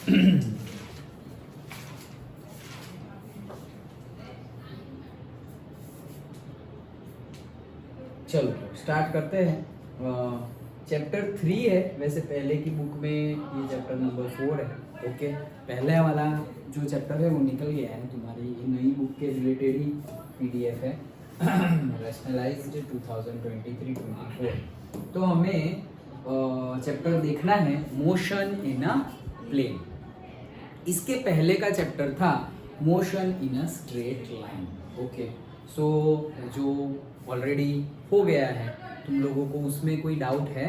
चलो स्टार्ट करते हैं। चैप्टर 3 है, वैसे पहले की बुक में ये चैप्टर नंबर 4 है। ओके, पहले वाला जो चैप्टर है वो निकल गया है, तुम्हारी नई बुक के रिलेटेड ही पीडीएफ है, रैशनलाइज्ड 2023-24। तो हमें चैप्टर देखना है मोशन इन अ प्लेन। इसके पहले का चैप्टर था motion in a straight line. Okay, so जो ऑलरेडी हो गया है, तुम लोगों को उसमें कोई डाउट है?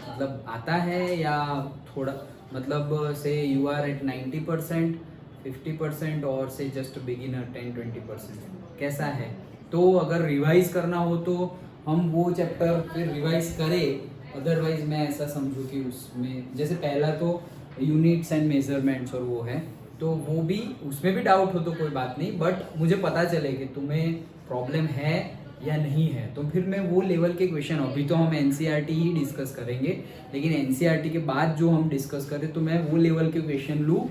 मतलब आता है या थोड़ा, मतलब से यू आर एट 90%, 50% और से जस्ट बिगिनर 10-20%, कैसा है? तो अगर रिवाइज करना हो तो हम वो चैप्टर फिर रिवाइज करें, अदरवाइज मैं ऐसा समझूँ कि उसमें जैसे पहला तो यूनिट्स एंड मेजरमेंट्स और वो है, तो वो भी उसमें भी डाउट हो तो कोई बात नहीं, बट मुझे पता चले कि तुम्हें प्रॉब्लम है या नहीं है, तो फिर मैं वो लेवल के क्वेश्चन, अभी तो हम एनसीईआरटी ही डिस्कस करेंगे, लेकिन एनसीईआरटी के बाद जो हम डिस्कस करें तो मैं वो लेवल के क्वेश्चन लूँ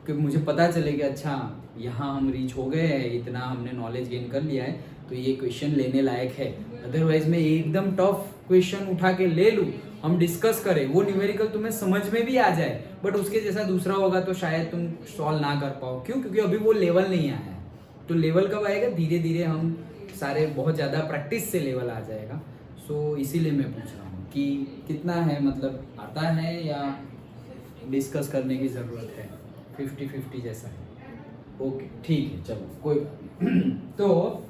कि मुझे पता चले कि अच्छा यहाँ हम रीच हो गए हैं, इतना हमने नॉलेज गेन कर लिया है, तो ये क्वेश्चन लेने लायक है। अदरवाइज मैं एकदम टफ क्वेश्चन उठा के ले लूँ, हम डिस्कस करें, वो न्यूमेरिकल तुम्हें समझ में भी आ जाए, बट उसके जैसा दूसरा होगा तो शायद तुम सॉल्व ना कर पाओ। क्यों? क्योंकि अभी वो लेवल नहीं आया है। तो लेवल कब आएगा? धीरे धीरे हम सारे बहुत ज़्यादा प्रैक्टिस से लेवल आ जाएगा। सो इसीलिए मैं पूछ रहा हूँ कि कितना है, मतलब आता है या डिस्कस करने की ज़रूरत है? 50-50 जैसा है। ओके ठीक है, चलो कोई बात नहीं। तो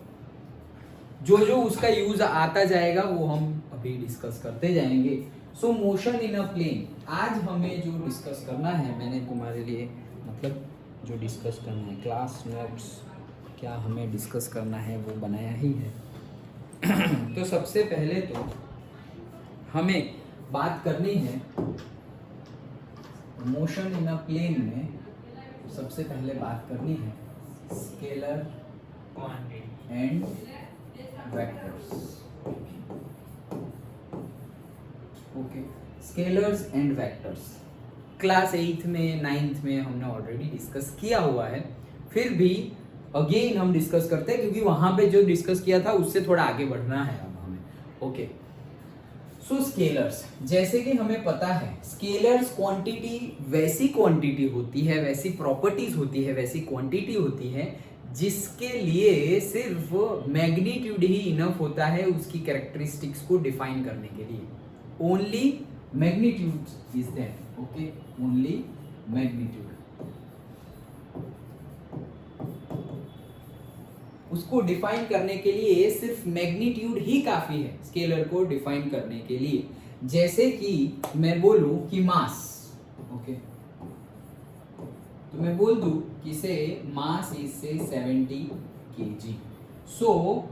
जो जो उसका यूज आता जाएगा वो हम अभी डिस्कस करते जाएंगे। सो मोशन इन अ प्लेन, आज हमें जो डिस्कस करना है, मैंने तुम्हारे लिए मतलब जो डिस्कस करना है, क्लास नोट्स क्या हमें डिस्कस करना है वो बनाया ही है। तो सबसे पहले तो हमें बात करनी है मोशन इन अ प्लेन में, सबसे पहले बात करनी है scalar quantity and vectors. Okay, scalars and vectors class 8th में 9th में हमने ऑलरेडी डिस्कस किया हुआ है, फिर भी अगेन हम डिस्कस करते हैं क्योंकि वहां पे जो डिस्कस किया था उससे थोड़ा आगे बढ़ना है अब हमें। ओके, सो स्केलर्स, जैसे कि हमें पता है स्केलर्स क्वांटिटी वैसी क्वांटिटी होती है, वैसी प्रॉपर्टीज होती है, वैसी क्वांटिटी होती है जिसके लिए सिर्फ मैग्नीट्यूड ही इनफ होता है उसकी कैरेक्टरिस्टिक्स को डिफाइन करने के लिए। Only magnitude is that. Okay, only magnitude, उसको डिफाइन करने के लिए सिर्फ मैग्नीट्यूड ही काफी है स्केलर को डिफाइन करने के लिए। जैसे कि मैं बोलूं कि मास, ओके, तो मैं बोल दूं कि से मास इज से 70 kg। सो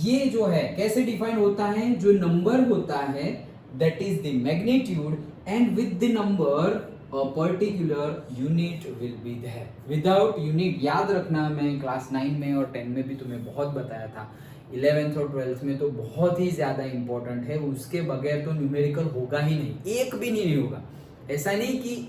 ये जो है कैसे डिफाइन होता है? जो नंबर होता है that is the magnitude, and with the number a particular unit will be there. Without unit, याद रखना, मैं क्लास 9 में और 10 में भी तुम्हें बहुत बताया था, 11th और 12th में तो बहुत ही ज़्यादा इंपॉर्टेंट है, उसके बगैर तो न्यूमेरिकल होगा ही नहीं, एक भी नहीं होगा। ऐसा नहीं कि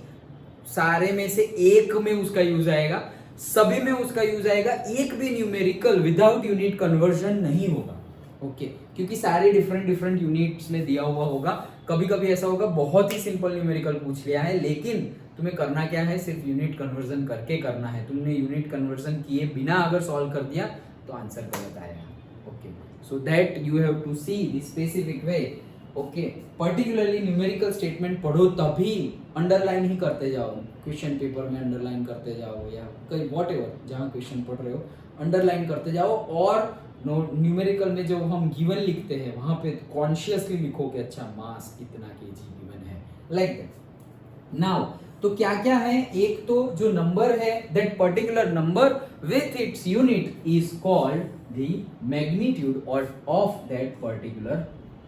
सारे में से एक में उसका यूज आएगा, सभी में उसका यूज आएगा, एक भी न्यूमेरिकल विदाउट यूनिट कन्वर्जन नहीं होगा। ओके, क्योंकि सारे डिफरेंट डिफरेंट यूनिट्स में दिया हुआ होगा। कभी कभी ऐसा होगा बहुत ही सिंपल न्यूमेरिकल पूछ लिया है, लेकिन तुम्हें करना क्या है? सिर्फ यूनिट कन्वर्जन करके करना है। तुमने यूनिट कन्वर्जन किए बिना अगर सॉल्व कर दिया तो आंसर गलत आएगा। Okay, so that you have to see the specific way. Okay, particularly numerical statement पढ़ो तभी अंडरलाइन ही करते जाओ, क्वेश्चन पेपर में अंडरलाइन करते जाओ या कहीं वॉट एवर जहाँ क्वेश्चन पढ़ रहे हो अंडरलाइन करते जाओ, और न्यूमेरिकल में जो हम गिवन लिखते हैं वहां पे कॉन्शियसली लिखो कि अच्छा मास इतना केजी गिवन है, लाइक दैट। नाउ तो क्या क्या है? एक तो जो नंबर है, that particular number with its unit is called the magnitude of that particular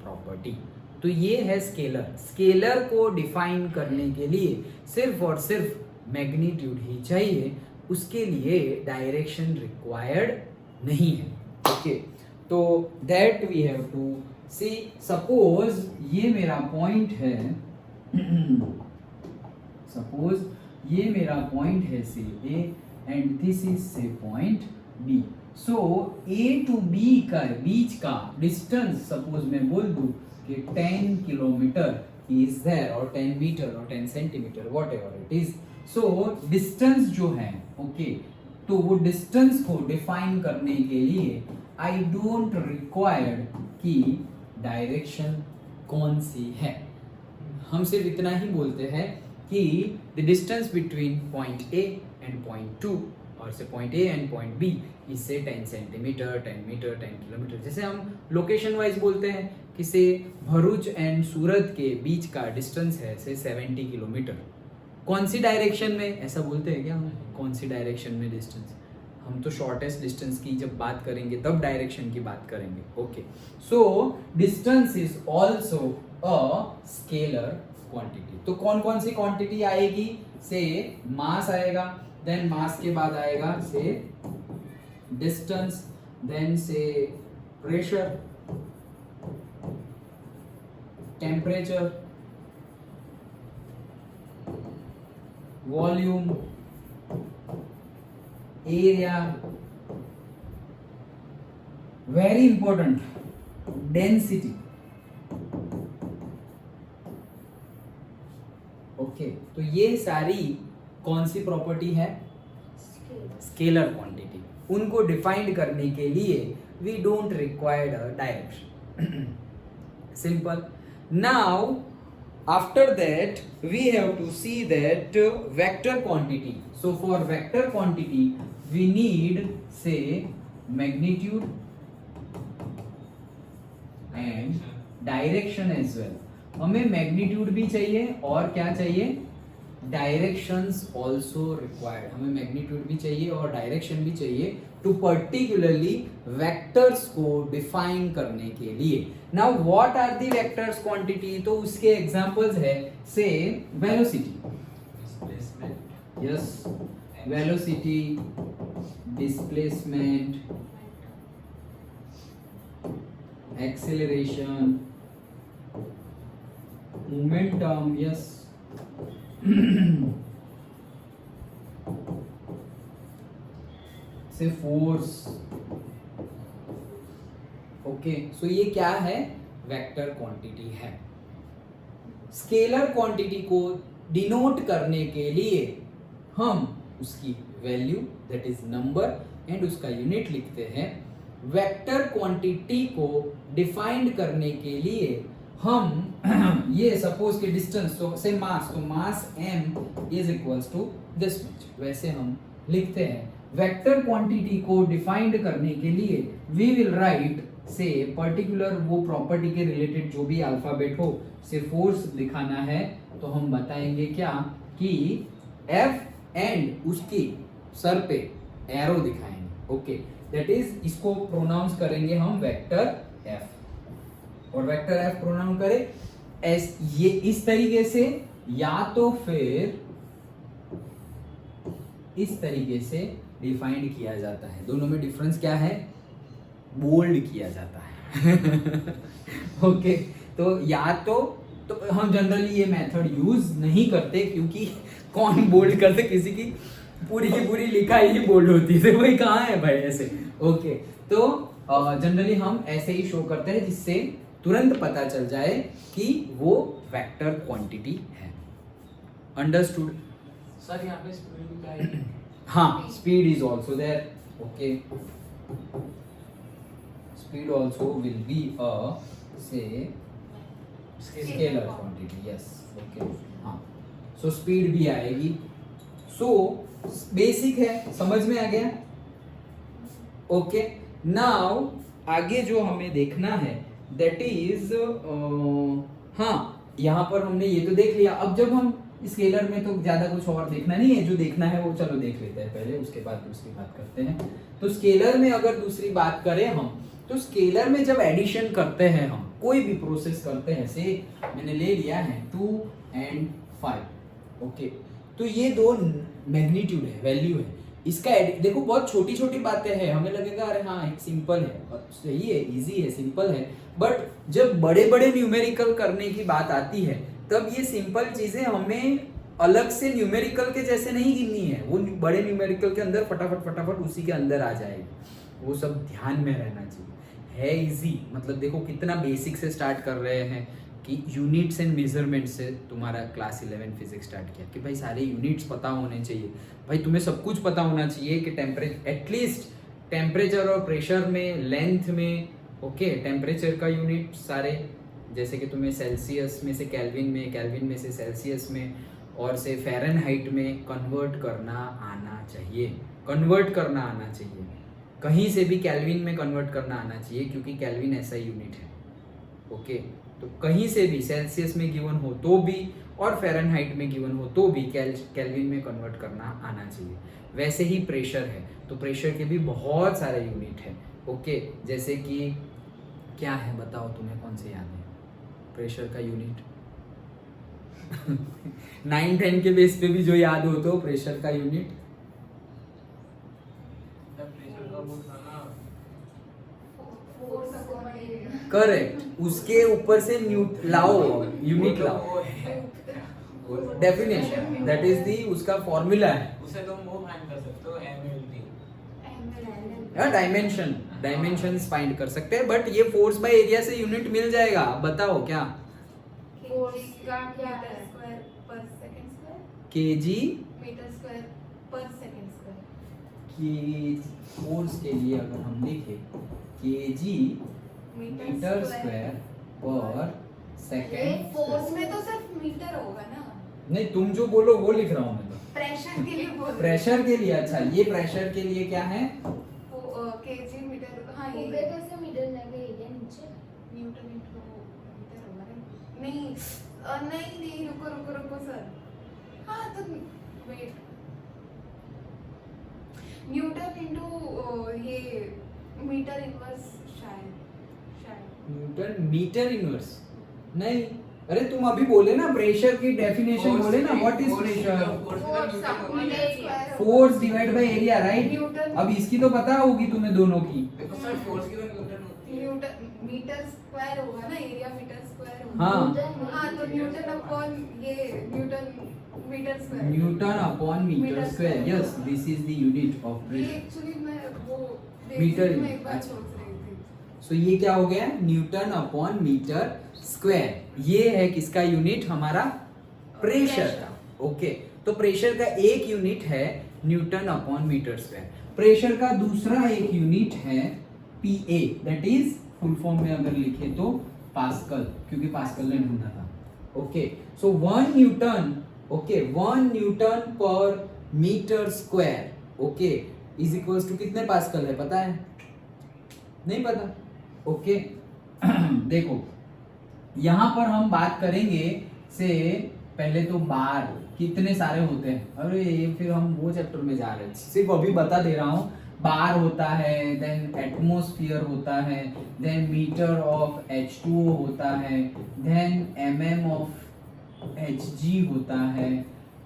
property. तो ये है स्केलर। स्केलर को डिफाइन करने के लिए सिर्फ और सिर्फ मैग्नीट्यूड ही चाहिए, उसके लिए डायरेक्शन रिक्वायर्ड नहीं है। ओके, तो that we have to see. Suppose ये मेरा पॉइंट है, सपोज ये मेरा पॉइंट है say A and this is say point B. So A to B का बीच का डिस्टेंस सपोज मैं बोल दूं कि 10 किलोमीटर इज देयर और 10 मीटर और 10 centimetre what ever it is. So distance जो है ओके तो वो डिस्टेंस को डिफाइन करने के लिए आई डोंट रिक्वायर कि डायरेक्शन कौन सी है, हम सिर्फ इतना ही बोलते हैं कि the distance between point A and point 2 और say point A and point B इससे 10 सेंटीमीटर 10 मीटर 10 किलोमीटर। जैसे हम लोकेशन वाइज बोलते हैं कि से भरूच एंड सूरत के बीच का डिस्टेंस है से 70 किलोमीटर। कौन सी डायरेक्शन में ऐसा बोलते हैं क्या हम, कौन सी डायरेक्शन में डिस्टेंस, हम तो शॉर्टेस्ट डिस्टेंस की जब बात करेंगे तब डायरेक्शन की बात करेंगे। Okay so distance is also a scalar quantity. तो कौन कौन सी क्वांटिटी आएगी, से मास आएगा, देन मास के बाद आएगा say distance, then say pressure, temperature, volume, area, very important density. Okay तो ये सारी कौन सी प्रॉपर्टी है, स्केलर क्वांटिटी। उनको डिफाइंड करने के लिए we don't required a direction, simple. Now after that we have to see that vector quantity. So for vector quantity we need say magnitude and direction as well। हमें magnitude भी चाहिए और क्या चाहिए, डायरेक्शंस ऑल्सो रिक्वायर्ड। हमें magnitude भी चाहिए और डायरेक्शन भी चाहिए टू पर्टिकुलरली वेक्टर्स को डिफाइन करने के लिए। Now what are the vectors quantity, तो उसके एग्जांपल्स है say velocity, yes velocity, displacement, acceleration, momentum, yes say force. Okay so ये क्या है, वेक्टर क्वांटिटी है। स्केलर क्वांटिटी को डिनोट करने के लिए हम उसकी value that is number and उसका यूनिट लिखते हैं। वेक्टर क्वांटिटी को डिफाइंड करने के लिए हम ये सपोज के डिस्टेंस तो से मास, तो mass m is equals to this much, वैसे हम लिखते हैं। वेक्टर क्वांटिटी को डिफाइंड करने के लिए वी विल राइट से पर्टिकुलर वो प्रॉपर्टी के रिलेटेड जो भी अल्फाबेट हो, से फोर्स दिखाना है तो हम बताएंगे क्या कि F एंड उसकी सर पे एरो दिखाएंगे। ओके दैट इज इसको प्रोनाउंस करेंगे हम वेक्टर F, और वेक्टर F प्रोनाउंस करें एस ये इस तरीके से या तो फिर इस तरीके से डिफाइंड किया जाता है। दोनों में डिफरेंस क्या है, बोल्ड किया जाता है। ओके तो या तो हम जनरली ये मेथड यूज नहीं करते क्योंकि कौन बोल्ड करते, किसी की पूरी लिखाई ही बोल्ड होती है, वही कहाँ है भाई ऐसे। ओके तो जनरली हम ऐसे ही शो करते हैं जिससे तुरंत पता चल जाए कि वो वेक्टर क्वांटिटी है। अंडरस्टूड सर यहाँ पे स्पीड भी क्या है? हाँ speed is also there. Okay speed also will be a say scalar quantity, yes okay हाँ सो स्पीड भी आएगी। सो बेसिक है, समझ में आ गया। ओके नाउ आगे जो हमें देखना है दैट इज हाँ यहाँ पर हमने ये तो देख लिया। अब जब हम स्केलर में तो ज्यादा कुछ और देखना नहीं है, जो देखना है वो चलो देख लेते हैं पहले, उसके बाद दूसरी बात करते हैं। तो स्केलर में अगर दूसरी बात करें हम, तो स्केलर में जब एडिशन करते हैं हम, कोई भी प्रोसेस करते हैं, से मैंने ले लिया है 2 and 5। ओके तो ये दो मैग्नीट्यूड है, वैल्यू है, इसका देखो बहुत छोटी छोटी बातें हैं, हमें लगेगा अरे हाँ एक सिंपल है, सही है, इजी है, सिंपल है। बट जब बड़े बड़े न्यूमेरिकल करने की बात आती है तब ये सिंपल चीजें हमें अलग से न्यूमेरिकल के जैसे नहीं गिननी है, वो बड़े न्यूमेरिकल के अंदर फटाफट फटाफट उसी के अंदर आ जाएगी, वो सब ध्यान में रहना चाहिए। है इजी, मतलब देखो कितना बेसिक से स्टार्ट कर रहे हैं कि यूनिट्स एंड मेजरमेंट से तुम्हारा क्लास 11 फिजिक्स स्टार्ट किया कि भाई सारे यूनिट्स पता होने चाहिए, भाई तुम्हें सब कुछ पता होना चाहिए कि एटलीस्ट टेम्परेचर और प्रेशर में, लेंथ में, ओके, टेम्परेचर का यूनिट सारे, जैसे कि तुम्हें सेल्सियस में से केल्विन में, केल्विन में से सेल्सियस में, और से फ़ारेनहाइट में कन्वर्ट करना आना चाहिए, कन्वर्ट करना आना चाहिए, कहीं से भी केल्विन में कन्वर्ट करना आना चाहिए, क्योंकि केल्विन ऐसा यूनिट है, ओके। तो कहीं से भी सेल्सियस में गिवन हो तो भी और फ़ारेनहाइट में गिवन हो तो भी केल्विन में कन्वर्ट करना आना चाहिए। वैसे ही प्रेशर है, तो प्रेशर के भी बहुत सारे यूनिट है, ओके। जैसे कि क्या है बताओ, तुम्हें कौन से याद है प्रेशर का यूनिट? 9-10 के बेस पे भी जो याद हो तो प्रेशर का यूनिट करेक्ट, उसके ऊपर से लाओ, यूनिट लाओ, डेफिनेशन, दैट इज दी उसका फॉर्मूला है, उसे तुम वो फाइंड कर सकते हो MLD, डायमेंशंस फाइंड कर सकते हैं, बट ये force by area say unit मिल जाएगा। बताओ क्या? फोर्स का क्या है? स्क्वायर पर second square, KG metre square पर सेकंड स्क्वायर। की फोर्स के लिए अगर हम लिखे केजी मीटर स्क्वायर पर सेकंड, फोर्स में तो सिर्फ मीटर होगा ना, नहीं तुम जो बोलो वो लिख रहा हूँ मैं तो। प्रेशर के लिए बोल प्रेशर के लिए, अच्छा ये प्रेशर के लिए क्या है? केजी मीटर, हाँ ये ऊपर कैसे मीटर लगे एरिया नीचे? न्यूटन इनटू मीटर होगा ना? नहीं रुको सर, हाँ तो वेट, न्यूटन इनटू ये मीटर इनवर्स, शायद न्यूटन मीटर इनवर्स नहीं, अरे तुम अभी बोले ना प्रेशर की डेफिनेशन बोले ना, what is pressure? Force divide by area, right? Newton. अब इसकी तो पता होगी तुम्हें दोनों की। देखो सर फोर्स की तो न्यूटन होती है, न्यूटन मीटर स्क्वायर होगा ना, एरिया मीटर स्क्वायर होगा। हाँ हाँ तो न्यूटन अपॉन ये newton metre square, newton upon metre square, yes this is the unit of ये प्रेशर। एक्चुअली मैं वो मीटर बेसिक में एक बार अच्छा। सोच रही थी। सो ये क्या हो गया? न्यूटन अपॉन मीटर स्क्वायर, ये है किसका यूनिट? हमारा प्रेशर का, ओके। तो प्रेशर का एक यूनिट है newton upon metre square, pressure का दूसरा एक यूनिट है PA, that is full form में अगर लिखे तो पास्कल, क्योंकि पास्कल ने ढूंढा था, okay. So 1 newton, okay, 1 newton पर metre square, okay, is equals to कितने पास्कल है पता है? नहीं पता, ओके। देखो यहां पर हम बात करेंगे से पहले तो बार कितने सारे होते हैं, अरे ये फिर हम वो चैप्टर में जा रहे हैं, सिर्फ अभी बता दे रहा हूँ। बार होता है, देन एटमॉस्फेयर होता है, देन मीटर ऑफ H2O होता है, देन mm ऑफ Hg होता है,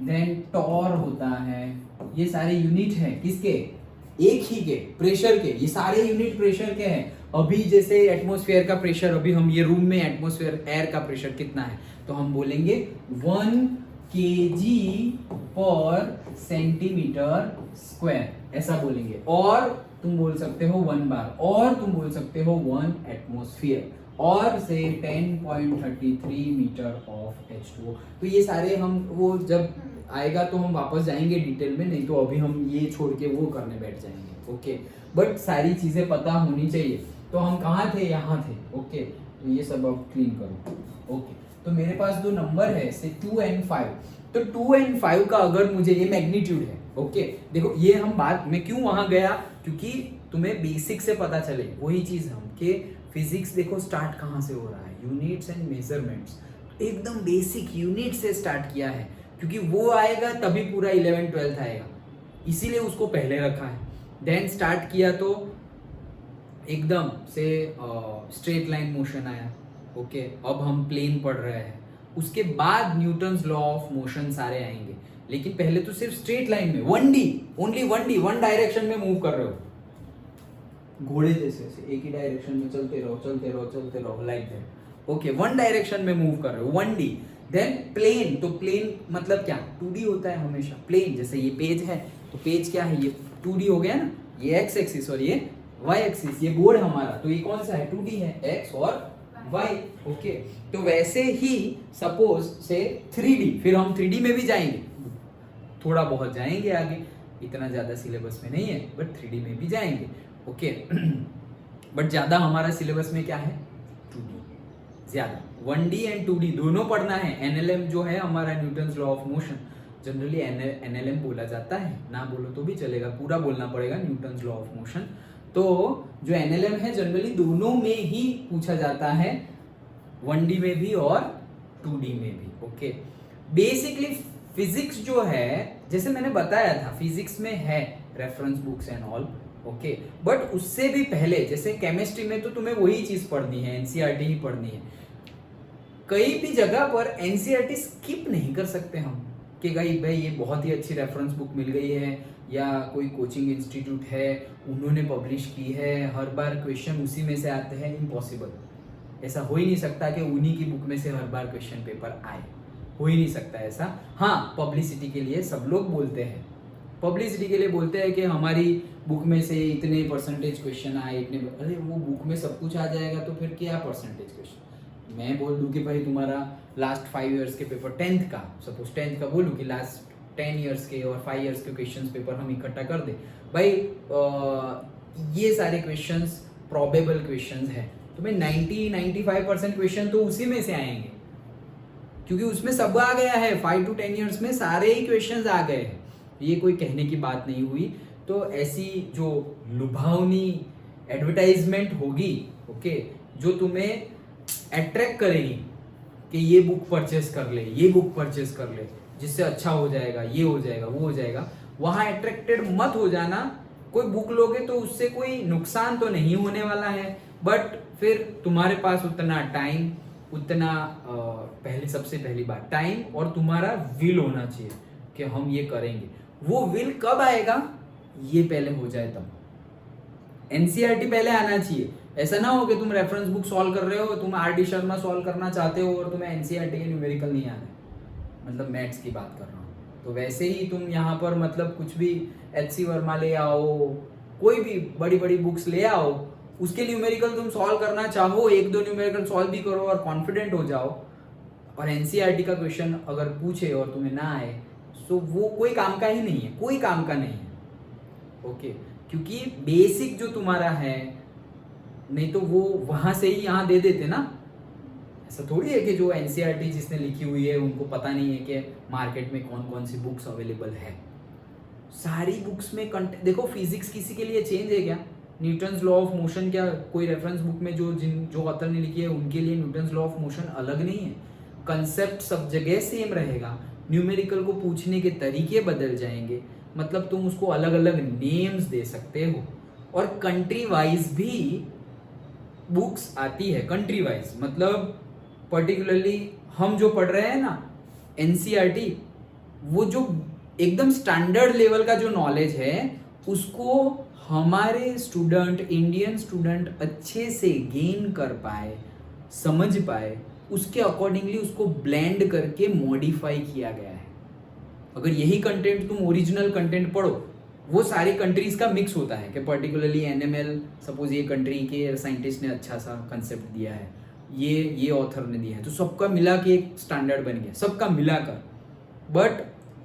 देन टॉर होता है, ये सारे यूनिट है किसके? एक ही के, प्रेशर के, ये सारे यूनिट प्रेशर के हैं। अभी जैसे एटमॉस्फेयर का प्रेशर, अभी हम ये रूम में एटमॉस्फेयर एयर का प्रेशर कितना है, तो हम बोलेंगे 1 kg पर सेंटीमीटर स्क्वायर, ऐसा बोलेंगे। और तुम बोल सकते हो 1 बार, और तुम बोल सकते हो 1 एटमॉस्फेयर, और से 10.33 मीटर ऑफ H2O। तो ये सारे हम वो जब आएगा तो हम वापस जाएंगे डिटेल में, नहीं तो अभी हम ये छोड़ के वो करने बैठ जाएंगे, ओके। बट सारी चीजें पता होनी चाहिए। तो हम कहाँ थे? यहाँ थे, ओके। तो ये सब अब क्लीन करो, ओके। तो मेरे पास दो नंबर है से 2 and 5, तो 2 and 5 का अगर मुझे, ये मैग्नीट्यूड है, ओके। देखो ये हम बात, मैं क्यों वहां गया, क्योंकि तुम्हें बेसिक से पता चले वही चीज हम के फिजिक्स। देखो स्टार्ट कहाँ से हो रहा है, यूनिट्स एंड मेजरमेंट्स, एकदम बेसिक यूनिट से स्टार्ट किया है, क्योंकि वो आएगा तभी पूरा 11-12 आएगा, इसीलिए उसको पहले रखा है। देन स्टार्ट किया तो एकदम से स्ट्रेट लाइन मोशन आया, ओके। अब हम प्लेन पढ़ रहे हैं, उसके बाद न्यूटन्स लॉ ऑफ मोशन सारे आएंगे, लेकिन पहले तो सिर्फ स्ट्रेट लाइन में 1D, only 1D, one direction में मूव कर रहे हो, घोड़े जैसे से एक ही डायरेक्शन में चलते रहो, like that, okay. One direction में मूव कर रहे हो 1D। देन प्लेन, तो प्लेन मतलब क्या, 2D होता है हमेशा। प्लेन जैसे ये पेज है, तो पेज क्या है, ये 2D हो गया ना, ये x एक्सिस और ये y एक्सिस, ये बोर्ड हमारा, तो ये कौन सा है, 2D है, x और y। ओके, तो वैसे ही सपोज से 3D, फिर हम 3D में भी जाएंगे, थोड़ा बहुत जाएंगे आगे, इतना ज्यादा सिलेबस में नहीं है, बट 3D में भी जाएंगे। ओके बट ज्यादा हमारा सिलेबस में क्या है, 2D ज्यादा। 1D एंड 2D दोनों पढ़ना है। NLM जो है हमारा, Newton's law of motion, generally NLM बोला जाता है, ना बोलो तो भी चलेगा, पूरा बोलना पड़ेगा, न्यूटन्स लॉ ऑफ मोशन। तो जो NLM है जनरली दोनों में ही पूछा जाता है, 1D में भी और 2D में भी। ओके, बेसिकली फिजिक्स जो है, जैसे मैंने बताया था, फिजिक्स में है reference books and all. Okay, but उससे भी पहले, जैसे केमिस्ट्री में तो तुम्हें वही चीज पढ़नी है, NCERT ही पढ़नी है। कई भी जगह पर NCERT स्किप नहीं कर सकते हम, कि भाई ये बहुत ही अच्छी रेफरेंस बुक मिल गई है, या कोई कोचिंग इंस्टीट्यूट है उन्होंने पब्लिश की है, हर बार क्वेश्चन उसी में से आते हैं, इम्पॉसिबल। ऐसा हो ही नहीं सकता कि उन्हीं की बुक में से हर बार क्वेश्चन पेपर आए, हो ही नहीं सकता ऐसा। हाँ, पब्लिसिटी के लिए सब लोग बोलते हैं, पब्लिसिटी के लिए बोलते हैं कि हमारी बुक में से इतने परसेंटेज क्वेश्चन आए, इतने, अरे वो बुक में सब कुछ आ जाएगा तो फिर क्या परसेंटेज क्वेश्चन। मैं बोल दूं कि भाई तुम्हारा लास्ट 5 इयर्स के पेपर, 10th का, सपोज 10th का बोलूं कि लास्ट 10 इयर्स के और 5 इयर्स के क्वेश्चंस पेपर हम इकट्ठा कर दे, भाई ये सारे क्वेश्चंस प्रोबेबल क्वेश्चंस हैं, तुम्हें 90-95% क्वेश्चन तो उसी में से आएंगे, क्योंकि उसमें सब आ गया है, 5 to 10 इयर्स में सारे ही क्वेश्चंस आ गए हैं, ये कोई कहने की बात नहीं हुई। तो ऐसी जो लुभावनी एडवर्टाइजमेंट होगी, ओके, जो तुम्हें अट्रैक्ट करेगी कि ये बुक परचेस कर ले, ये बुक परचेस कर ले, जिससे अच्छा हो जाएगा, ये हो जाएगा, वो हो जाएगा, वहां अट्रैक्टेड मत हो जाना। कोई बुक लोगे तो उससे कोई नुकसान तो नहीं होने वाला है, बट फिर तुम्हारे पास उतना टाइम, उतना पहले, सबसे पहली बात टाइम, और तुम्हारा विल होना चाहिए कि हम ये करेंगे। वो विल कब आएगा, ये पहले हो जाए तब। NCERT पहले आना चाहिए। ऐसा ना हो कि तुम रेफरेंस बुक सॉल्व कर रहे हो, तुम RD शर्मा सॉल्व करना चाहते हो और तुम्हें NCERT के न्यूमेरिकल नहीं आ रहे, मतलब मैथ्स की बात कर रहा हूँ। तो वैसे ही तुम यहाँ पर मतलब कुछ भी HC वर्मा ले आओ, कोई भी बड़ी बड़ी बुक्स ले आओ, उसके न्यूमेरिकल तुम सॉल्व करना चाहो, 1-2 न्यूमेरिकल सॉल्व भी करो और कॉन्फिडेंट हो जाओ, और NCERT का क्वेश्चन अगर पूछे और तुम्हें ना आए, तो वो कोई काम का ही नहीं है, कोई काम का नहीं है। ओके, क्योंकि बेसिक जो तुम्हारा है, नहीं तो वो वहां से ही यहाँ दे देते ना। ऐसा थोड़ी है कि जो NCERT जिसने लिखी हुई है उनको पता नहीं है कि मार्केट में कौन कौन सी बुक्स अवेलेबल है। सारी बुक्स में देखो, फिजिक्स किसी के लिए चेंज है क्या? न्यूटन्स लॉ ऑफ मोशन क्या कोई रेफरेंस बुक में जो ऑथर ने लिखी है उनके लिए न्यूटन्स लॉ ऑफ मोशन अलग नहीं है? कंसेप्ट सब जगह सेम रहेगा, न्यूमेरिकल को पूछने के तरीके बदल जाएंगे, मतलब तुम उसको अलग अलग नेम्स दे सकते हो। और कंट्री वाइज भी बुक्स आती है, कंट्री वाइज मतलब पर्टिकुलरली हम जो पढ़ रहे हैं ना NCERT, वो जो एकदम स्टैंडर्ड लेवल का जो नॉलेज है उसको हमारे स्टूडेंट, इंडियन स्टूडेंट अच्छे से गेन कर पाए, समझ पाए, उसके अकॉर्डिंगली उसको ब्लेंड करके मॉडिफाई किया गया है। अगर यही कंटेंट तुम ओरिजिनल कंटेंट पढ़ो, वो सारी कंट्रीज का मिक्स होता है कि पर्टिकुलरली NML सपोज ये कंट्री के साइंटिस्ट ने अच्छा सा कंसेप्ट दिया है, ये ऑथर ने दिया है, तो सबका मिला के एक स्टैंडर्ड बन गया, सबका मिलाकर। बट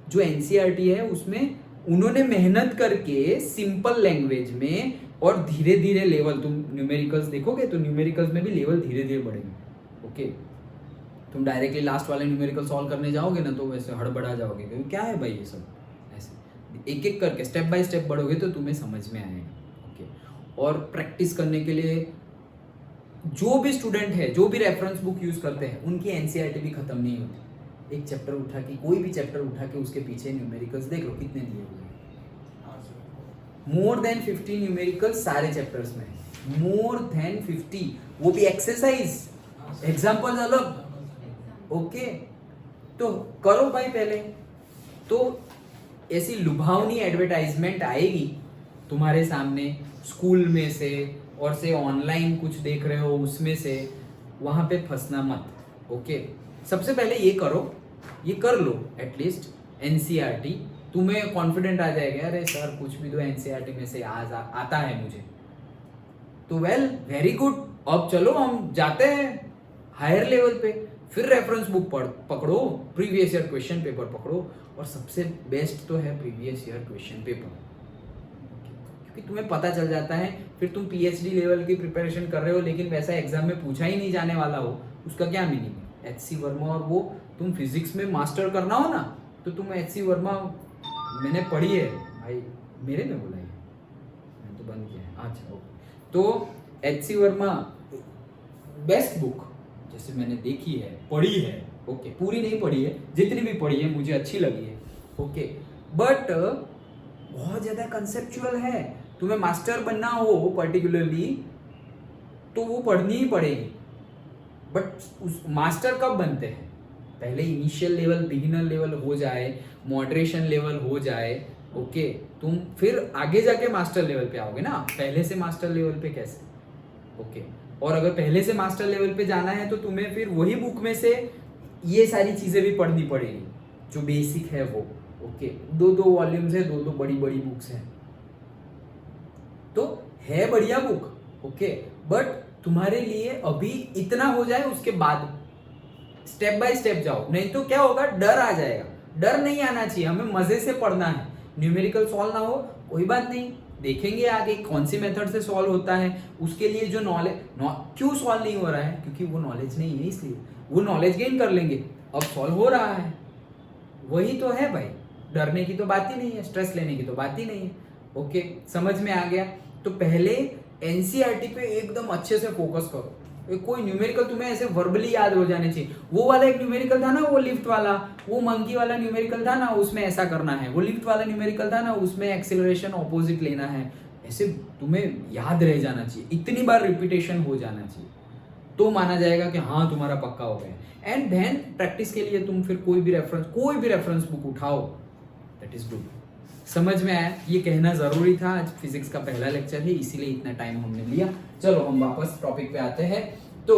जो NCERT है उसमें उन्होंने मेहनत करके सिंपल लैंग्वेज में और धीरे धीरे लेवल, तुम न्यूमेरिकल्स देखोगे तो न्यूमेरिकल्स में भी लेवल धीरे धीरे बढ़ेंगे। ओके, तुम डायरेक्टली लास्ट वाले न्यूमेरिकल सॉल्व करने जाओगे ना तो वैसे हड़बड़ा जाओगे, क्योंकि क्या है भाई ये सब, ऐसे एक एक करके स्टेप बाय स्टेप बढ़ोगे तो तुम्हें समझ में आएगा। ओके, और प्रैक्टिस करने के लिए जो भी स्टूडेंट है, जो भी रेफरेंस बुक यूज करते हैं, उनकी NCERT भी खत्म नहीं होती। एक चैप्टर उठा के, कोई भी चैप्टर उठा के उसके पीछे न्यूमेरिकल्स देख लो कितने दिए हुए हैं। मोर देन 50 न्यूमेरिकल्स सारे चैप्टर्स में, मोर देन 50, वो भी एक्सरसाइज, एग्जाम्पल्स अलग। ओके, तो करो भाई पहले, तो ऐसी लुभावनी एडवर्टाइजमेंट आएगी तुम्हारे सामने स्कूल में से, और से ऑनलाइन कुछ देख रहे हो उसमें से, वहां पे फंसना मत। ओके, सबसे पहले ये करो, ये कर लो एटलीस्ट एनसीईआरटी, तुम्हें कॉन्फिडेंट आ जाएगा अरे सर कुछ भी तो एनसीईआरटी में से आता है मुझे, तो वेल वेरी गुड। अब चलो हम जाते हैं हायर लेवल पे, फिर रेफरेंस बुक पकड़ो, प्रीवियस ईयर क्वेश्चन पेपर पकड़ो, और सबसे बेस्ट तो है प्रीवियस ईयर क्वेश्चन पेपर, क्योंकि तुम्हें पता चल जाता है, फिर तुम पीएचडी लेवल की प्रिपरेशन कर रहे हो लेकिन वैसा एग्जाम में पूछा ही नहीं जाने वाला हो, उसका क्या मीनिंग है। एचसी वर्मा और वो तुम फिजिक्स में मास्टर करना हो ना, तो तुम एचसी वर्मा मैंने पढ़ी है भाई, मेरे में बोला है, मैंने तो बंद किया है, अच्छा ओके। तो एचसी वर्मा बेस्ट बुक जैसे मैंने देखी है, पढ़ी है, ओके पूरी नहीं पढ़ी है, जितनी भी पढ़ी है मुझे अच्छी लगी है, ओके, बट बहुत ज्यादा कंसेप्चुअल है, तुम्हें मास्टर बनना हो पर्टिकुलरली तो वो पढ़नी ही पड़ेगी। बट उस मास्टर कब बनते हैं, पहले इनिशियल लेवल बिगिनर लेवल हो जाए, मॉडरेशन लेवल हो जाए, ओके, तुम फिर आगे जाके मास्टर लेवल पे आओगे ना, पहले से मास्टर लेवल पे कैसे, ओके। और अगर पहले से मास्टर लेवल पे जाना है तो तुम्हें फिर वही बुक में से ये सारी चीजें भी पढ़नी पड़ेगी जो बेसिक है वो, ओके। 2-2 वॉल्यूम्स है, 2-2 बड़ी बड़ी बुक्स हैं, तो है बढ़िया बुक, ओके, बट तुम्हारे लिए अभी इतना हो जाए, उसके बाद स्टेप बाय स्टेप जाओ, नहीं तो क्या होगा, डर आ जाएगा। डर नहीं आना चाहिए, हमें मजे से पढ़ना है। न्यूमेरिकल सॉल्व ना हो कोई बात नहीं, देखेंगे आगे कौन सी मेथड से सॉल्व होता है, उसके लिए जो नॉलेज क्यों सॉल्व नहीं हो रहा है, क्योंकि वो नॉलेज नहीं है, इसलिए वो नॉलेज गेन कर लेंगे, अब सॉल्व हो रहा है, वही तो है भाई, डरने की तो बात ही नहीं है, स्ट्रेस लेने की तो बात ही नहीं है, ओके, समझ में आ गया। तो पहले एनसीईआरटी पे एकदम अच्छे से फोकस करो, कोई न्यूमेरिकल तुम्हें ऐसे वर्बली याद हो जाने चाहिए, वो वाला एक न्यूमेरिकल था ना, वो लिफ्ट वाला, वो मंकी वाला न्यूमेरिकल था ना, उसमें ऐसा करना है, वो लिफ्ट वाला न्यूमेरिकल था ना, उसमें एक्सेलरेशन ऑपोजिट लेना है, ऐसे तुम्हें याद रह जाना चाहिए, इतनी बार रिपीटेशन हो जाना चाहिए, तो माना जाएगा कि हाँ तुम्हारा पक्का हो गया। एंड देन प्रैक्टिस के लिए तुम फिर कोई भी रेफरेंस बुक उठाओ, दैट इज गुड। समझ में आया, ये कहना जरूरी था, आज फिजिक्स का पहला लेक्चर है इसीलिए इतना टाइम हमने लिया। चलो हम वापस टॉपिक पे आते हैं। तो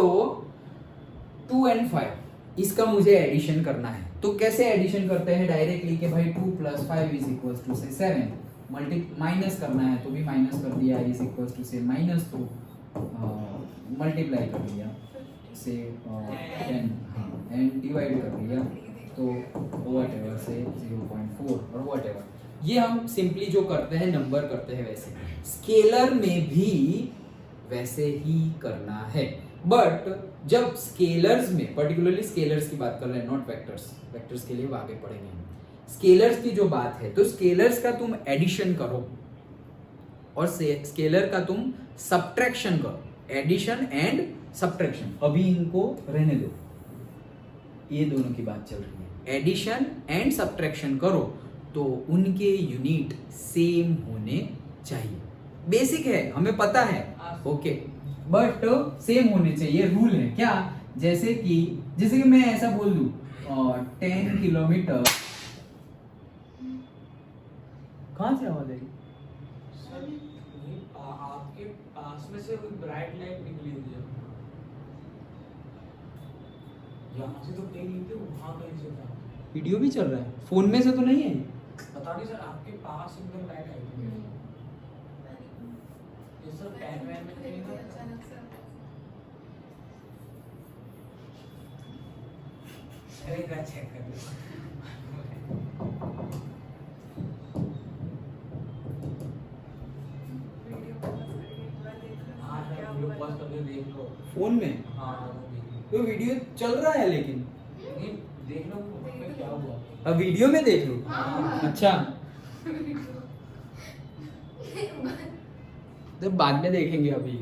2 and 5 इसका मुझे एडिशन करना है, तो कैसे एडिशन करते हैं, डायरेक्टली कि भाई 2 + 5 = से 7, माइनस करना है तो भी माइनस कर दिया, = से -2 मल्टीप्लाई कर दिया से 10, एंड डिवाइड कर दिया तो व्हाटएवर से 0.4 और व्हाटएवर, ये हम सिंपली जो करते हैं नंबर करते हैं वैसे, स्केलर में भी वैसे ही करना है। बट जब स्केलर्स में, पर्टिकुलरली स्केलर्स की बात कर रहे हैं, नॉट वेक्टर्स, वेक्टर्स के लिए वो आगे पढ़ेंगे हम, स्केलर्स की जो बात है, तो स्केलर्स का तुम एडिशन करो और स्केलर का तुम सब्ट्रैक्शन करो, एडिशन एंड सब्ट्रैक्शन, अभी इनको रहने दो, ये दोनों की बात चल रही है, एडिशन एंड सब्ट्रैक्शन करो तो उनके यूनिट सेम होने चाहिए, बेसिक है हमें पता है, ओके, बट सेम होने चाहिए, रूल है क्या, जैसे कि मैं ऐसा बोल दूं 10 किलोमीटर, कहां से आवाज आई, आपके पास में से कोई ब्राइट लाइट निकली हुई है, यहाँ से तो कहीं नहीं थे, वहाँ कहीं से था, वीडियो भी चल रहा है, फोन में से तो नहीं है, पता नहीं सर, आपके पास एकदम लाइट आई थी, ये सब टैग वैग में कहीं था, अरे एक बार चेक कर लो, हाँ सर वीडियो पॉज करके देख लो, फोन में, हाँ वो देख लो, तो वीडियो चल रहा है लेकिन, नहीं देख लो उसमें क्या हुआ, अब वीडियो में देख लो, अच्छा तो बाद में देखेंगे अभी,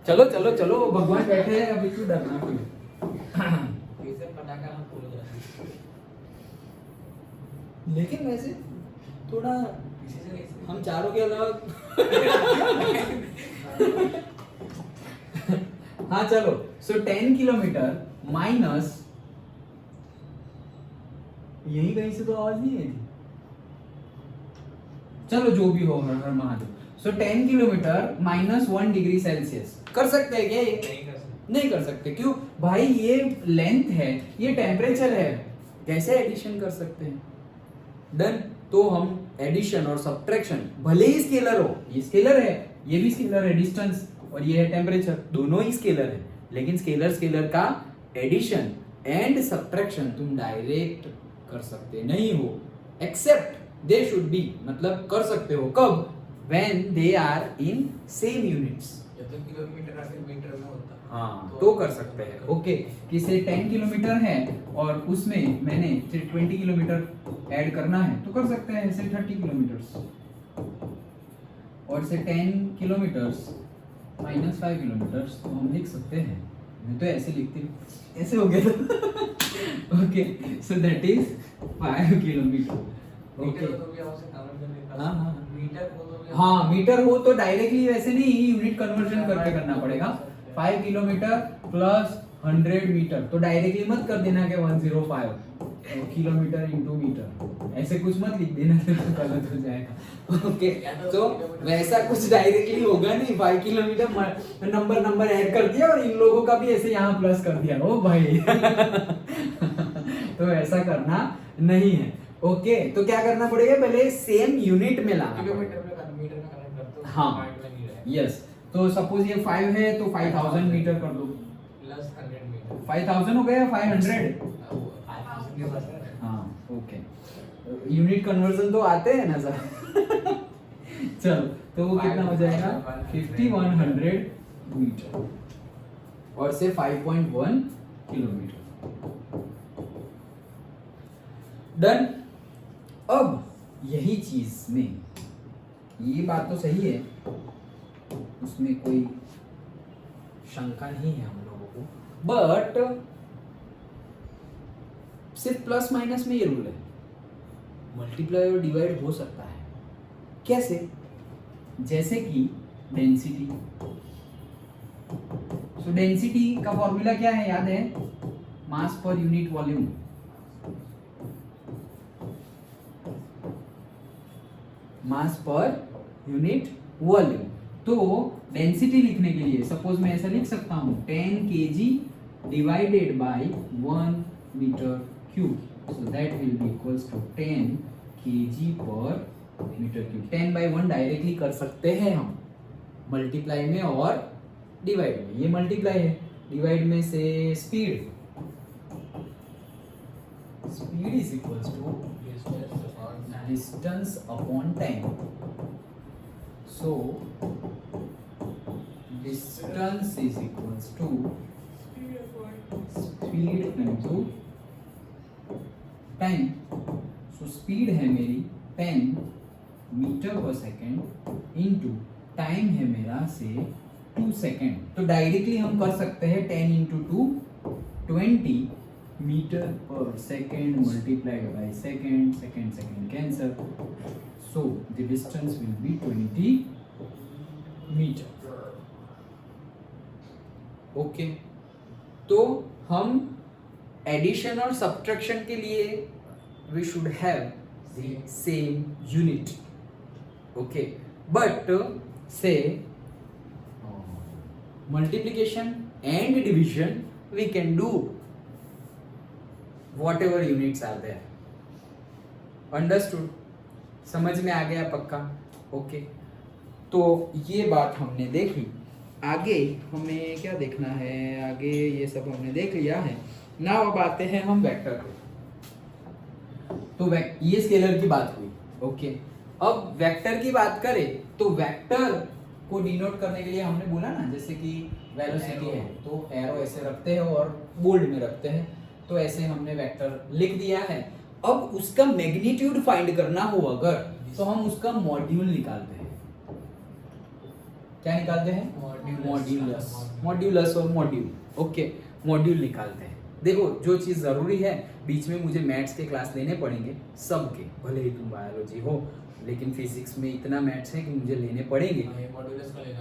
चलो चलो चलो भगवान बैठे हैं, अभी क्यों डरना कोई, कैसे पटाखा हम खोल जाते, लेकिन वैसे थोड़ा किसी से नहीं हम चारों के अलावा हाँ चलो, सो 10 किलोमीटर माइनस, यही कहीं से तो आवाज नहीं आई थी, चलो जो भी हो, हर महादेव। सो 10 किलोमीटर -1 डिग्री सेल्सियस कर सकते हैं क्या ये, नहीं कर सकते, नहीं कर सकते। क्यों भाई, ये लेंथ है, ये टेम्परेचर है, कैसे एडिशन कर सकते हैं? डन। तो हम एडिशन और सब्ट्रैक्शन, भले ही स्केलर हो, ये स्केलर है, ये भी स्केलर है, डिस्टेंस, और ये है टेम्परेचर, दोनों ही स्केलर है, लेकिन स्केलर स्केलर का एडिशन एंड सब्ट्रैक्शन तुम डायरेक्ट कर सकते नहीं हो, एक्सेप्ट दे शुड बी, मतलब कर सकते हो कब? When they are in same units. या तो किलोमीटर या फिर मीटर में होता। हाँ, तो कर सकते हैं। ओके, कि से 10 किलोमीटर है और उसमें मैंने सिर्फ 20 किलोमीटर ऐड करना है, तो कर सकते हैं। से 30 किलोमीटर्स और से 10 किलोमीटर्स माइनस 5 किलोमीटर्स, तो हम लिख सकते हैं। मैं तो ऐसे लिखती हूँ, ऐसे हो गया था। Okay, so that is 5 kilometre. Okay, metre तो भी आवश्यक कन्वर्ट करने का। हाँ, हाँ। मीटर हो तो भी हाँ, मीटर हो तो डायरेक्टली वैसे नहीं, यूनिट कन्वर्जन करके करना पड़ेगा। 5 किलोमीटर प्लस 100 मीटर, तो डायरेक्टली मत कर देना कि 105 किलोमीटर इंटू मीटर, ऐसे कुछ मत लिख देना, तो गलत हो जाएगा। ओके, तो वैसा कुछ डायरेक्टली होगा नहीं। 5 किलोमीटर नंबर ऐड कर दिया और इन लोगों का भी ऐसे यहाँ प्लस कर दिया, ओ भाई। तो ऐसा करना नहीं है। ओके, तो क्या करना पड़ेगा? पहले सेम यूनिट में लाना पड़ेगा। किलोमीटर में मीटर में कनेक्ट कर दो। हाँ, पॉइंट में नहीं रहेगा। यस। तो सपोज ये 5 है तो 5000 मीटर कर दो, प्लस 100 मीटर। 5000 हो गया, 500। 5000 के पास है। हाँ, ओके, यूनिट कन्वर्जन तो आते हैं ना सर। चलो, तो वो कितना हो जाएगा? 5100 मीटर और से 5.1 किलोमीटर। डन। अब यही चीज में ये बात तो सही है, उसमें कोई शंका नहीं है हम लोगों को, बट सिर्फ प्लस माइनस में ये रूल है, मल्टीप्लाई और डिवाइड हो सकता है। कैसे? जैसे कि डेंसिटी। सो डेंसिटी का फॉर्मूला क्या है, याद है? मास पर यूनिट वॉल्यूम। मास पर यूनिट वॉल्यूम। तो डेंसिटी लिखने के लिए सपोज मैं ऐसा लिख सकता हूं, 10 kg divided by 1 metre cube, so that will be equals to 10 kg पर मीटर क्यूब। 10 बाय 1 डायरेक्टली कर सकते हैं हम मल्टीप्लाई में और डिवाइड में। ये मल्टीप्लाई है, डिवाइड में say speed is equals to distance upon time. So distance is equals to speed into time. So speed है मेरी 10 मीटर पर सेकेंड इंटू टाइम है मेरा से 2 सेकेंड। तो डायरेक्टली हम कर सकते हैं 10 इंटू 2 20 मीटर पर second multiplied by second, second cancel, so the distance will be 20 metre. Okay, तो हम एडिशन और सब्ट्रैक्शन के लिए we should have the same unit. Okay, but say multiplication and division we can do whatever units are there. Understood? समझ में आ गया पक्का? Okay, तो ये बात हमने देखी। आगे हमें क्या देखना है? आगे ये सब हमने देख लिया है ना। अब आते हैं हम वेक्टर पे। तो ये स्केलर की बात हुई। ओके, अब वेक्टर की बात करें तो वेक्टर को डिनोट करने के लिए हमने बोला ना, जैसे कि वेलोसिटी है तो एरो ऐसे रखते हैं और बोल्ड में रखते हैं, तो ऐसे हमने वेक्टर लिख दिया है। अब उसका मैग्नीट्यूड फाइंड करना हो अगर, तो हम उसका मॉड्यूल निकालते हैं। क्या निकालते हैं? मॉड्यूलस और मॉड्यूल। ओके, मॉड्यूल निकालते हैं। देखो, जो चीज जरूरी है, बीच में मुझे मैथ्स के क्लास लेने पड़ेंगे सबके, भले ही तुम बायोलॉजी हो, लेकिन फिजिक्स में इतना मैथ्स है कि मुझे लेने पड़ेंगे।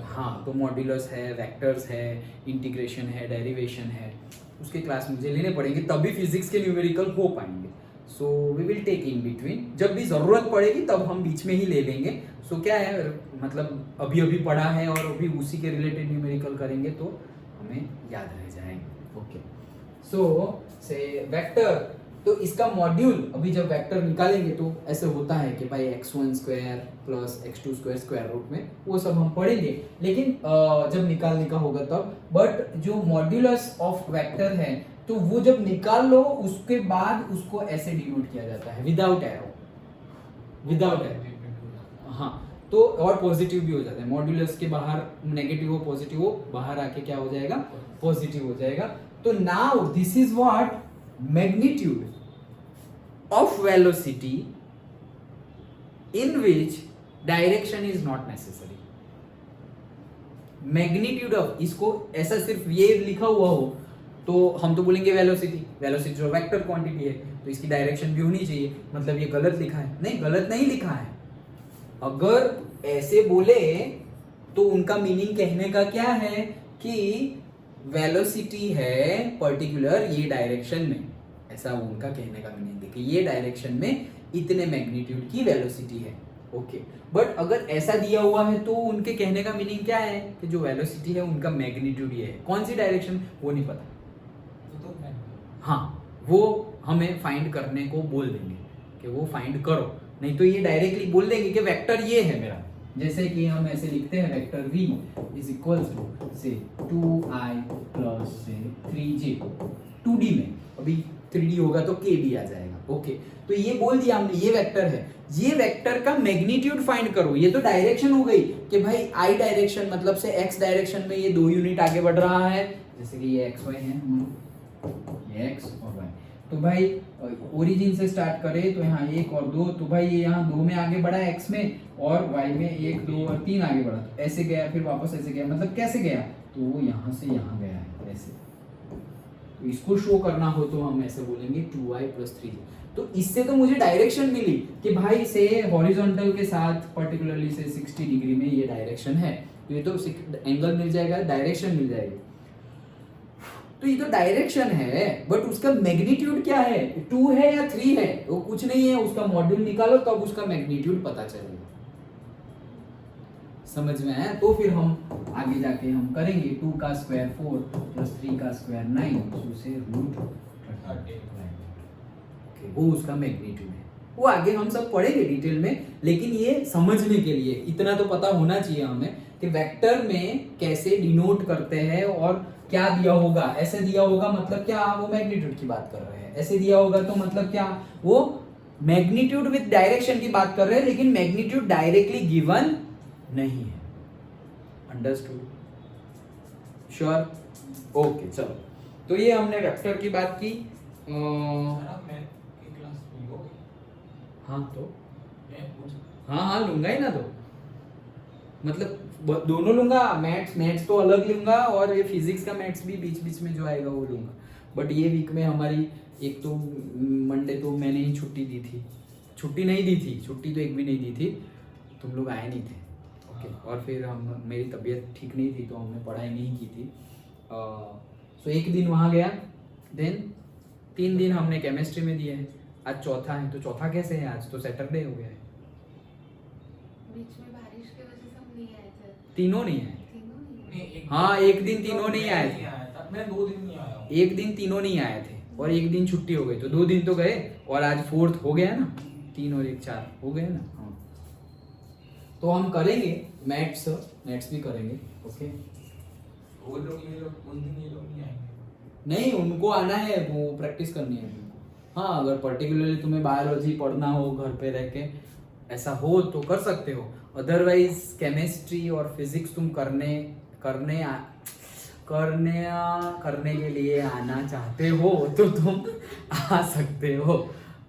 हाँ, तो मॉड्यूलस है, वेक्टर्स है, इंटीग्रेशन है, डेरिवेशन है, उसके क्लास मुझे लेने पड़ेंगे, तभी फिजिक्स के न्यूमेरिकल हो पाएंगे। So we will take in between, जब भी जरूरत पड़ेगी तब हम बीच में ही ले लेंगे। सो क्या है, मतलब अभी अभी पढ़ा है और अभी उसी के रिलेटेड न्यूमेरिकल करेंगे तो हमें याद रह जाए। ओके, सो से वेक्टर, तो इसका मॉड्यूल अभी जब वेक्टर निकालेंगे तो ऐसे होता है कि भाई x1 square plus x2 square square root में, वो सब हम पढ़ेंगे लेकिन जब निकालने का होगा तब। बट जो मॉड्यूलस ऑफ वेक्टर है तो वो जब निकाल लो उसके बाद उसको ऐसे डिनोट किया जाता है विदाउट एरो, विदाउट एरो। हाँ, तो और पॉजिटिव भी हो जाता है, मॉड्यूलस के बाहर नेगेटिव हो पॉजिटिव हो, बाहर आके क्या हो जाएगा, पॉजिटिव हो जाएगा। तो now this is what magnitude of velocity in which direction is not necessary. Magnitude of, इसको ऐसा सिर्फ ये लिखा हुआ हो तो हम तो बोलेंगे वेलोसिटी, वेलोसिटी जो वेक्टर क्वांटिटी है तो इसकी डायरेक्शन भी होनी चाहिए, मतलब ये गलत लिखा है। नहीं, गलत नहीं लिखा है। अगर ऐसे बोले तो उनका मीनिंग कहने का क्या है कि वेलोसिटी है पर्टिकुलर ये डायरेक्शन में, ऐसा उनका कहने का मीनिंग है कि ये डायरेक्शन में इतने मैग्नीट्यूड की वेलोसिटी है। ओके, बट अगर ऐसा दिया हुआ है तो उनके कहने का मीनिंग क्या है कि जो वेलोसिटी है उनका मैग्नीट्यूड ये है, कौन सी डायरेक्शन वो नहीं पता। हाँ, वो हमें फाइंड करने को बोल देंगे कि वो फाइंड करो, नहीं तो ये डायरेक्टली बोल देंगे कि वेक्टर ये है मेरा। जैसे कि हम ऐसे लिखते हैं vector v is equals to say 2i plus से 3j 2D में, अभी 3D होगा तो kd आ जाएगा। ओके, तो ये बोल दिया हमने ये वेक्टर है, ये वेक्टर का मैग्नीट्यूड फाइंड करो। ये तो डायरेक्शन हो गई कि भाई i डायरेक्शन मतलब से x डायरेक्शन में ये 2 यूनिट आगे बढ़ रहा है, जैसे कि ये xy है, ये x और y। तो भाई ओरिजिन से स्टार्ट करें तो यहाँ 1 और 2, तो भाई ये यहाँ 2 में आगे बढ़ा x में और y में 1 2 और 3 आगे बढ़ा, तो ऐसे गया फिर वापस ऐसे गया, मतलब कैसे गया, तो वो यहाँ से यहाँ गया है ऐसे। तो इसको शो करना हो तो हम ऐसे बोलेंगे 2i प्लस 3j। तो इससे तो मुझे डायरेक्शन मिली कि भाई से हॉरिजॉन्टल के साथ पर्टिकुलरली से 60 डिग्री में ये डायरेक्शन है, तो ये तो एंगल मिल जाएगा, डायरेक्शन मिल जाएगी। तो ये तो डायरेक्शन है, बट उसका मैग्नीट्यूड क्या है, 2 है या 3 है, वो कुछ नहीं है, उसका मॉड्यूल निकालो तब उसका मैग्नीट्यूड पता चलेगा। समझ में आया? तो फिर हम आगे जाके हम करेंगे 2 का स्क्वायर 4 प्लस 3 का स्क्वायर 9 तो उसे रूट 30, वो उसका मैग्नीट्यूड है। वो आगे हम सब पढ़ेंगे डिटेल में, लेकिन ये समझने के लिए इतना तो पता होना चाहिए हमें कि वेक्टर में कैसे डिनोट करते हैं और क्या दिया होगा। ऐसे दिया होगा मतलब क्या, वो मैग्नीट्यूड की बात कर रहे हैं, ऐसे दिया होगा तो मतलब क्या, वो मैग्नीट्यूड विद डायरेक्शन की बात कर रहे हैं, लेकिन मैग्नीट्यूड डायरेक्टली गिवन नहीं है। अंडरस्टूड? श्योर? ओके, चलो, तो ये हमने वेक्टर की बात की। हाँ तो हाँ लूंगा ही ना, तो मतलब दोनों लूंगा, मैथ्स तो अलग लूंगा और ये फिजिक्स का मैथ्स भी बीच बीच में जो आएगा वो लूंगा। बट ये वीक में हमारी एक तो मंडे तो मैंने ही छुट्टी दी थी, छुट्टी नहीं दी थी, छुट्टी तो एक भी नहीं दी थी, तुम लोग आए नहीं थे। ओके, और फिर हम, मेरी तबीयत ठीक नहीं थी तो हमने पढ़ाई नहीं की थी। सो एक दिन वहाँ गया, देन 3 दिन हमने केमिस्ट्री में दिए हैं, आज चौथा है, तो चौथा कैसे है, आज तो सैटरडे हो गया है। बीच में बारिश की वजह से हम नहीं आए थे, तीनों नहीं आए। तीनों नहीं। हाँ, एक दिन तीनों नहीं आए थे, मैं 2 दिन नहीं आया हूँ। एक दिन तीनों नहीं आए थे और एक दिन छुट्टी हो गई, तो 2 दिन तो गए और आज 4th हो गया ना, 3 और 1 4 हो गए ना। हाँ, तो हम करेंगे मैथ्स भी करेंगे। ओके, वो लोग ये लोग उस दिन ये लोग नहीं आएंगे। नहीं, उनको आना है, वो प्रैक्टिस करनी है उनको। हाँ, अगर पर्टिकुलरली तुम्हें बायोलॉजी पढ़ना हो घर पे रह के, ऐसा हो तो कर सकते हो, अदरवाइज केमिस्ट्री और फिजिक्स तुम करने के लिए आना चाहते हो तो तुम आ सकते हो।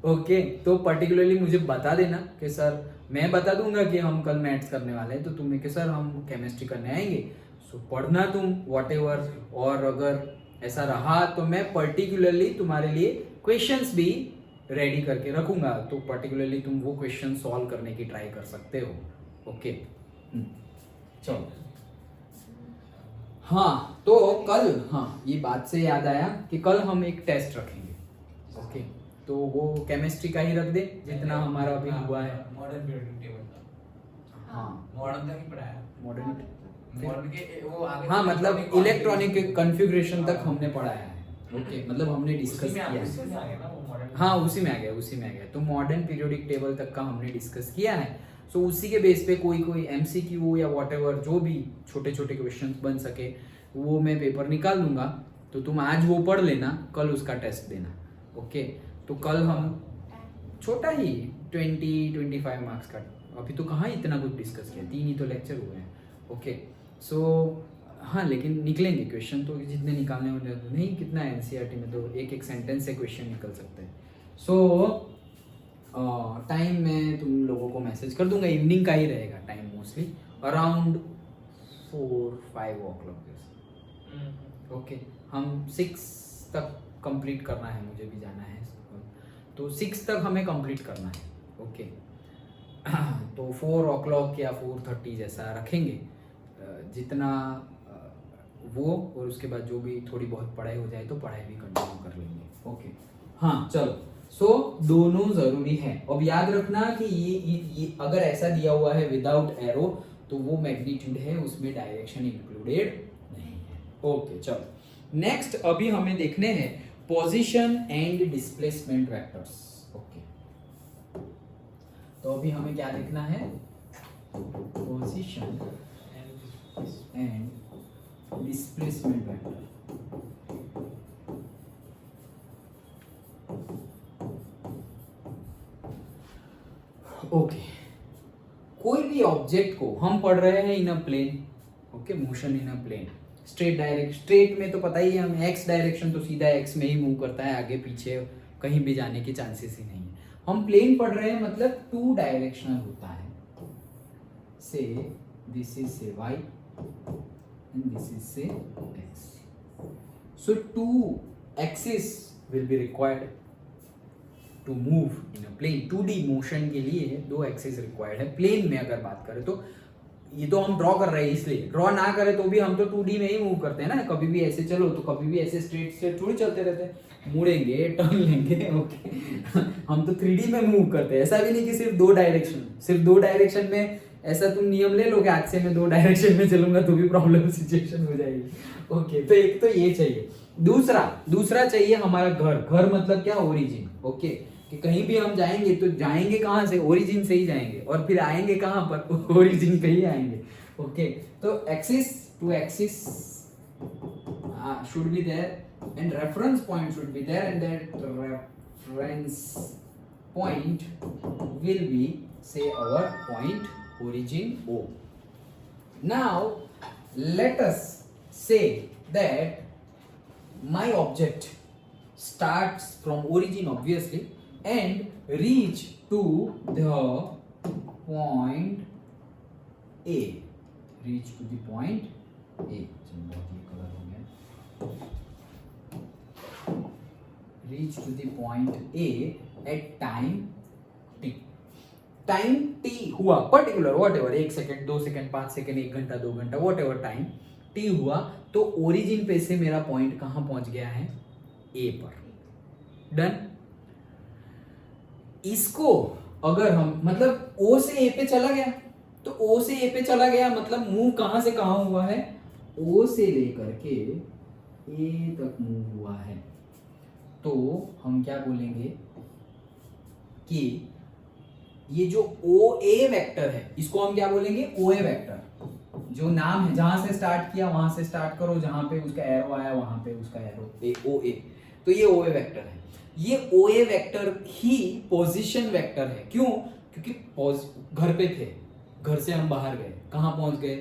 ओके, तो पर्टिकुलरली मुझे बता देना कि सर, मैं बता दूंगा कि हम कल मैथ्स करने वाले हैं, तो तुम्हें कि सर हम केमिस्ट्री करने आएंगे, सो पढ़ना तुम व्हाटएवर। और अगर ऐसा रहा तो मैं पर्टिकुलरली तुम्हारे लिए क्वेश्चंस भी रेडी करके रखूंगा, तो पर्टिकुलरली तुम वो क्वेश्चन सॉल्व करने की ट्राई कर सकते हो। ओके, चलो। हाँ, तो कल, हाँ ये बात से याद आया कि कल हम एक टेस्ट रखेंगे। ओके, तो वो केमिस्ट्री का ही रख दे जितना हमारा अभी हुआ है। Modern periodic table. हाँ, मॉडर्न तक ही पढ़ाया। मॉडर्न मॉडर्न के वो आगे हाँ मतलब इलेक्ट्रॉनिक कॉन्फ़िगरेशन तक हाँ। हमने पढ़ाया है। ओके मतलब हमने डिस्कस उसी में किया है। उसी में आ गया ना वो मॉडर्न। हाँ उसी में आ गया, उसी में आ गया। तो मॉडर्न पीरियोडिक टेबल तक का हमने डिस्कस किया है। सो उसी के बेस पे कोई कोई एमसीक्यू या व्हाटएवर जो भी छोटे छोटे क्वेश्चंस बन सके वो मैं पेपर निकाल दूंगा। तो तुम आज वो पढ़ लेना, कल उसका टेस्ट देना। ओके तो कल हम छोटा ही 20-25 मार्क्स का, अभी तो कहाँ इतना कुछ डिस्कस किया, 3 ही तो लेक्चर हुए हैं। ओके सो हाँ लेकिन निकलेंगे क्वेश्चन तो जितने निकालने होंगे नहीं, कितना है एनसीईआरटी में तो एक एक सेंटेंस से क्वेश्चन निकल सकते हैं। सो टाइम मैं तुम लोगों को मैसेज कर दूंगा, इवनिंग का ही रहेगा टाइम मोस्टली अराउंड 4-5 o'clock जैसे। ओके हम 6 तक कंप्लीट करना है, मुझे भी जाना है तो 6 तक हमें कंप्लीट करना है। ओके तो 4 o'clock या 4:30 जैसा रखेंगे, जितना वो और उसके बाद जो भी थोड़ी बहुत पढ़ाई हो जाए तो पढ़ाई भी कंटिन्यू कर लेंगे। ओके हाँ चलो सो दोनों ज़रूरी है। अब याद रखना कि ये अगर ऐसा दिया हुआ है विदाउट एरो तो वो मैग्नीट्यूड है, उसमें डायरेक्शन इंक्लूडेड नहीं है। ओके चलो नेक्स्ट अभी हमें देखने हैं position and displacement vectors. Okay तो अभी हमें क्या देखना है, position and displacement vector. Okay कोई भी ऑब्जेक्ट को हम पढ़ रहे हैं in a plane. Okay motion in a plane, straight direct, straight में तो पता ही है हम एक्स डायरेक्शन तो सीधा एक्स में ही मूव करता है, आगे पीछे कहीं भी जाने के चांसेस ही नहीं है। हम प्लेन पढ़ रहे हैं मतलब 2 डायरेक्शनल होता है, से दिस इज से Y and this is say x. So 2 axes will be required to move in a plane. 2D motion के लिए 2 axes required है प्लेन में। अगर बात करें तो ये तो हम ड्रॉ कर रहे हैं, इसलिए ड्रॉ ना करें तो भी हम तो 2D में ही मूव करते हैं ना, कभी भी ऐसे चलो तो कभी भी ऐसे स्ट्रेट स्ट्रेट थोड़ी चलते रहते हैं, मुड़ेंगे टर्न लेंगे। ओके हम तो 3D में मूव करते हैं, ऐसा भी नहीं कि सिर्फ 2 डायरेक्शन, सिर्फ 2 डायरेक्शन में ऐसा तुम नियम ले लो कि आज से मैं 2 डायरेक्शन में चलूंगा तो भी प्रॉब्लम सिचुएशन हो जाएगी। ओके तो एक तो ये चाहिए, दूसरा चाहिए हमारा घर मतलब क्या, ओरिजिन। ओके कि कहीं भी हम जाएंगे तो जाएंगे कहाँ से, ओरिजिन से ही जाएंगे, और फिर आएंगे कहाँ पर, ओरिजिन पे ही आएंगे। ओके तो axis to axis should be there and reference point should be there, and that reference point will be say our point origin O. Now let us say that my object starts from origin obviously and reach to the point A, reach to the point A, reach to the point A at time t. Time t हुआ particular whatever 1 second 2 second 5 second 1 घंटा 2 घंटा whatever time t हुआ तो origin पे से मेरा point कहां पहुंच गया है, A पर। डन। इसको अगर हम मतलब O से A पे चला गया तो O से A पे चला गया मतलब मूव कहां से कहां हुआ है, O से लेकर के A तक मूव हुआ है। तो हम क्या बोलेंगे कि ये जो OA वेक्टर है इसको हम क्या बोलेंगे, OA वेक्टर। जो नाम है जहां से स्टार्ट किया वहां से स्टार्ट करो, जहां पे उसका एरो आया वहां पे उसका एरो, OA। तो ये OA वेक्टर है। ये OA वेक्टर ही पोजीशन वेक्टर है। क्यों? क्योंकि घर पे थे, घर से हम बाहर गए, कहां पहुंच गए,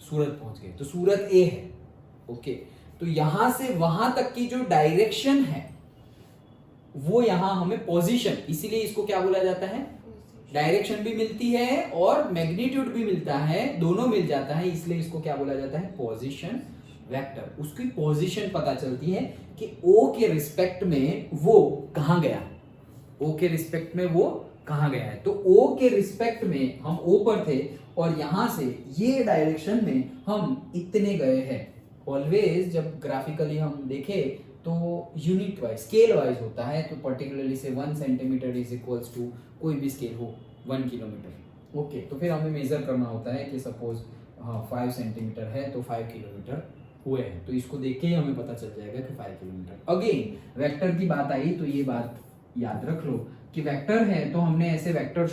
सूरत पहुंच गए, तो सूरत A है। ओके तो यहां से वहां तक की जो डायरेक्शन है वो यहां हमें पोजीशन, इसीलिए इसको क्या बोला जाता है, डायरेक्शन भी मिलती है और मैग्नीट्यूड भी मिलता है, दोनों मिल जाता है, इसलिए इसको क्या बोला जाता है, पोजीशन वेक्टर। उसकी पोजीशन पता चलती है कि O के रिस्पेक्ट में वो कहां गया, O के रिस्पेक्ट में वो कहां गया है। तो O के रिस्पेक्ट में हम O पर थे और यहां से ये डायरेक्शन में हम इतने गए हैं। ऑलवेज जब ग्राफिकली हम देखें तो यूनिट वाइज स्केल वाइज होता है, तो पर्टिकुलरली से 1 सेंटीमीटर इज इक्वल्स टू कोई भी स्केल हो 1 किलोमीटर। ओके तो फिर हमें मेजर करना होता है कि सपोज हाँ 5 सेंटीमीटर है तो 5 किलोमीटर हुए हैं, तो इसको देख के ही हमें पता चल जाएगा कि 5 किलोमीटर। अगेन वेक्टर की बात आई तो ये बात याद रख लो कि वेक्टर है तो हमने ऐसे वेक्टर,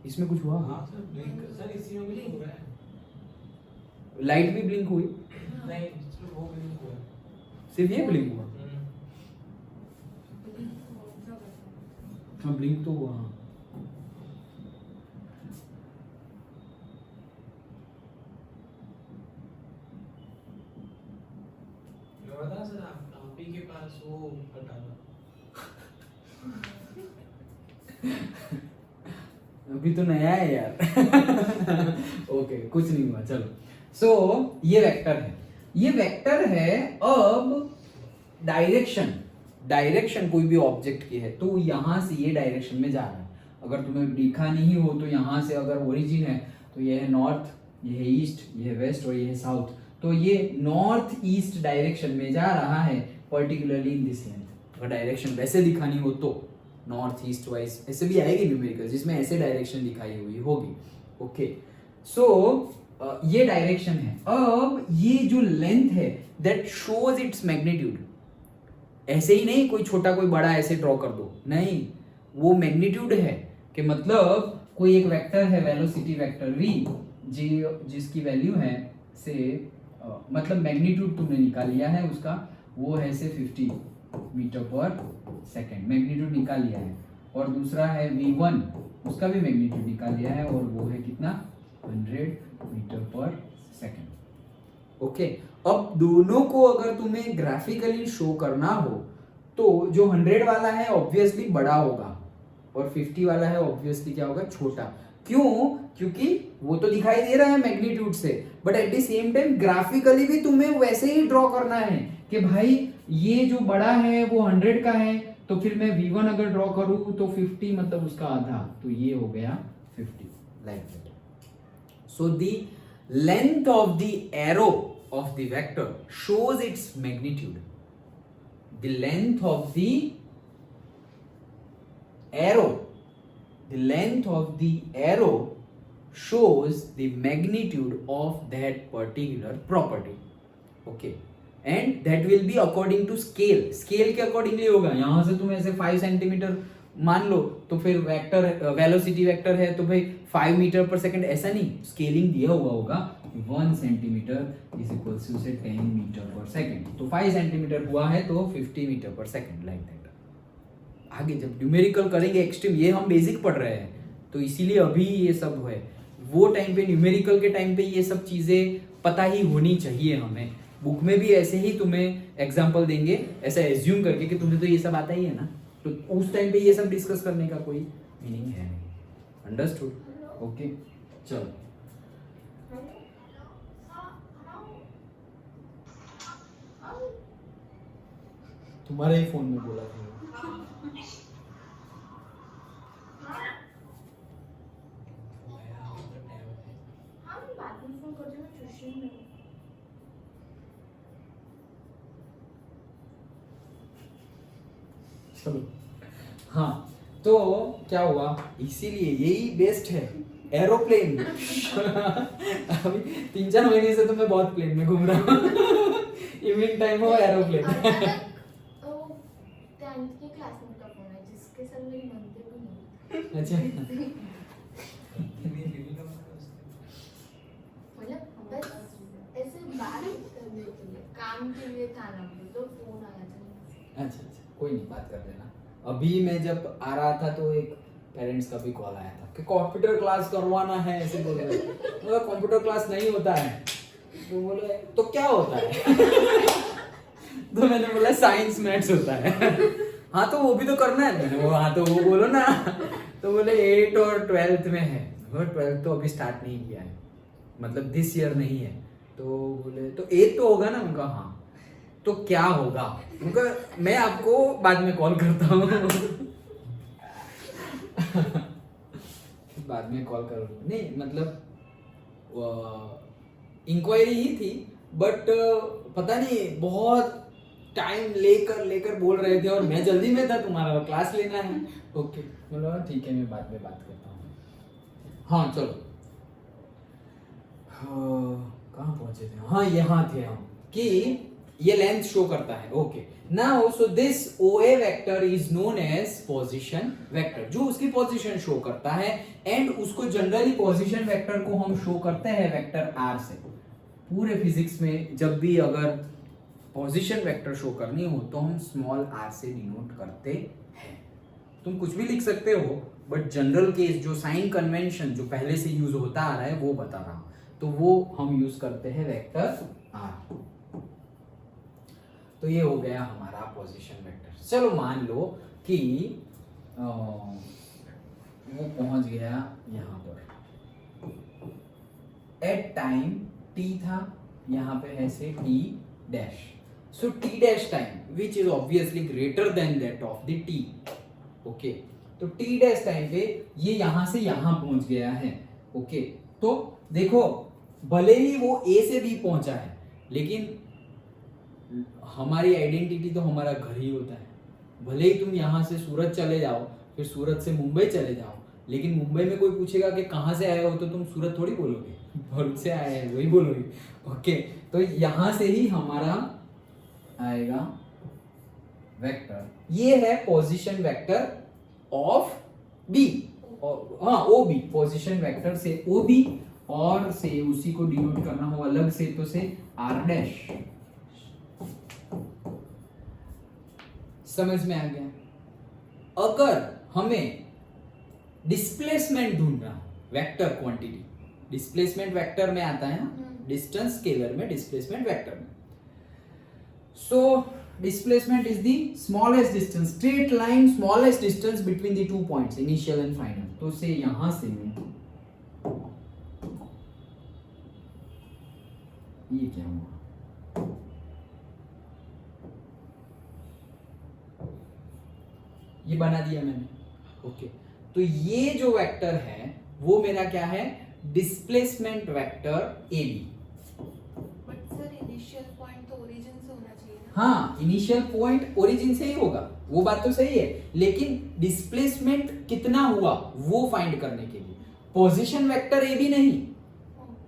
इसमें कुछ हुआ? हाँ सर ब्लिंक सर इसी में ब्लिंक हुआ है। लाइट भी ब्लिंक हुई? नहीं सिर्फ वो ब्लिंक हुआ है। सिर्फ ये ब्लिंक हुआ? हाँ ब्लिंक तो हुआ। हाँ मैं बता सर आप ही के पास वो हटा दो। अभी तो नया है यार। ओके कुछ नहीं हुआ चलो। सो ये वेक्टर है, ये वेक्टर है। अब डायरेक्शन कोई भी ऑब्जेक्ट की है तो यहां से ये डायरेक्शन में जा रहा है। अगर तुम्हें दिखा नहीं हो तो यहां से अगर ओरिजिन है तो ये है नॉर्थ, ये है ईस्ट, ये है वेस्ट और ये है साउथ, तो ये नॉर्थ ईस्ट डायरेक्शन में जा रहा है पर्टिकुलरली इन दिस लेंथ। अगर डायरेक्शन वैसे दिखानी हो तो नॉर्थ ईस्ट वाइज ऐसे भी आएगी न्यूमेरिकल जिसमें ऐसे डायरेक्शन दिखाई हुई होगी। ओके सो ये डायरेक्शन है। अब ये जो लेंथ है दैट शोज इट्स मैग्नीट्यूड। ऐसे ही नहीं कोई छोटा कोई बड़ा ऐसे ड्रॉ कर दो, नहीं, वो मैग्नीट्यूड है कि मतलब कोई एक वेक्टर है वेलोसिटी वेक्टर v जिसकी वैल्यू है से मतलब मैग्नीट्यूड तुमने निकाल लिया है उसका, वो है से 50 मीटर पर सेकेंड, मैग्नीट्यूड निकाल लिया है। और दूसरा है v1, उसका भी मैग्नीट्यूड निकाल लिया है और वो है कितना 100 मीटर पर सेकेंड। ओके अब दोनों को अगर तुम्हें ग्राफिकली शो करना हो तो जो 100 वाला है ऑब्वियसली बड़ा होगा और 50 वाला है ऑब्वियसली क्या होगा, छोटा। क्यों? क्योंकि वो तो दिखाई दे रहा है मैग्नीट्यूड से, but at the same time graphically भी तुम्हें वैसे ही ड्रॉ करना है कि भाई ये जो बड़ा है वो 100 का है, तो फिर मैं v1 अगर ड्रॉ करूं तो 50 मतलब उसका आधा, तो ये हो गया 50 like that. So the length of the arrow of the vector shows its magnitude. The length of the arrow shows the magnitude of that particular property. Okay, and that will be according to scale. Scale के accordingly होगा। यहाँ से तुम ऐसे 5 centimetre मान लो तो फिर vector velocity vector है तो भाई 5 मीटर पर सेकंड, ऐसा नहीं, स्केलिंग दिया हुआ होगा 1 सेंटीमीटर इज इक्वल टू से 10 मीटर पर सेकंड, तो 5 सेंटीमीटर हुआ है तो 50 मीटर पर सेकंड लाइक दैट। आगे जब न्यूमेरिकल करेंगे एक्सट्रीम, ये हम बेसिक पढ़ रहे हैं तो इसीलिए अभी ये सब है। वो टाइम पे न्यूमेरिकल के टाइम पे ये सब चीजें पता ही होनी चाहिए हमें। बुक में भी ऐसे ही तुम्हें एग्जाम्पल देंगे ऐसा एज्यूम करके कि तुम्हें तो ये सब आता ही है ना, तो उस टाइम पे ये सब डिस्कस करने का कोई मीनिंग है नहीं। अंडरस्टूड? ओके चलो तुम्हारे ही फोन में बोला था। चलो हाँ तो क्या हुआ, इसीलिए यही बेस्ट है एरोप्लेन। अभी 3-4 महीने से तो मैं बहुत प्लेन में घूम रहा हूँ। इवनिंग टाइम हो एरोप्लेन। अच्छा काम के लिए था ना, तो फोन आया था। अच्छा कोई नहीं, बात कर लेना। अभी मैं जब आ रहा था तो एक पेरेंट्स का भी कॉल आया था कि कंप्यूटर क्लास करवाना है, ऐसे बोल रहे थे। मतलब कंप्यूटर क्लास नहीं होता है, तो बोले तो क्या होता है? तो मैंने बोला साइंस मैथ्स होता है। हाँ तो वो भी तो करना है। मैंने वो हाँ तो वो बोलो ना। तो बोले 8 और 12th में है। 12th तो अभी स्टार्ट नहीं किया है, मतलब दिस ईयर नहीं है। तो बोले तो 8 तो होगा ना? उनका हाँ तो क्या होगा? उनका मैं आपको बाद में कॉल करता हूँ। बाद में कॉल करो नहीं, मतलब इंक्वायरी ही थी, बट पता नहीं बहुत टाइम लेकर बोल रहे थे और मैं जल्दी में था, तुम्हारा क्लास लेना है। ओके बोलो ठीक है, मैं बाद में बात करता हूँ। हाँ चलो कहाँ पहुंचे थे, हाँ यहाँ थे हम, कि ये लेंथ शो करता है। Okay, now so this OA vector is known as position vector, जो उसकी पोजीशन शो करता है। एंड उसको जनरली पोजीशन वेक्टर को हम शो करते हैं वेक्टर R से। पूरे फिजिक्स में जब भी अगर पोजीशन वेक्टर शो करनी हो तो हम स्मॉल r से डिनोट करते हैं। तुम कुछ भी लिख सकते हो, बट जनरल केस जो साइन कन्वेंशन जो पहले से यूज होता आ रहा है वो बता रहा हूं, तो वो हम यूज करते हैं वेक्टर r। तो ये हो गया हमारा पोजीशन वेक्टर। चलो मान लो कि वो पहुंच गया यहाँ पर, एट टाइम t था, यहाँ पे है से t dash. So t dash time which is obviously greater than that of the t। Okay, तो t डैश टाइम पे ये यहां से यहां पहुंच गया है। ओके, तो देखो भले ही वो a से b पहुंचा है, लेकिन हमारी आइडेंटिटी तो हमारा घर ही होता है। भले ही तुम यहाँ से सूरत चले जाओ, फिर सूरत से मुंबई चले जाओ, लेकिन मुंबई में कोई पूछेगा कि कहाँ से आए हो, तो तुम सूरत थोड़ी बोलोगे, भरूच से आए हैं वही बोलोगे। ओके, तो यहाँ से ही हमारा आएगा वेक्टर, ये है पोजीशन वेक्टर ऑफ बी, और हाँ OB, पोजीशन वेक्टर से OB, और से उसी को डिनोट करना हो अलग से तो से R डैश। समझ में आ गया। अगर हमें डिस्प्लेसमेंट ढूंढना हो, वेक्टर क्वांटिटी, डिस्प्लेसमेंट वेक्टर में आता है ना, डिस्टेंस स्केलर में, डिस्प्लेसमेंट वेक्टर में। So displacement is the smallest distance, straight line smallest distance between the 2 points, initial and final. तो से यहां से मैं ये क्या हुआ, ये बना दिया मैंने। ओके, तो ये जो वेक्टर है वो मेरा क्या है, displacement vector AB। But sir initial point तो ओरिजिन से होना चाहिए ना। हाँ, इनिशियल पॉइंट ओरिजिन से ही होगा, वो बात तो सही है, लेकिन डिस्प्लेसमेंट कितना हुआ वो फाइंड करने के लिए पोजीशन वेक्टर AB नहीं,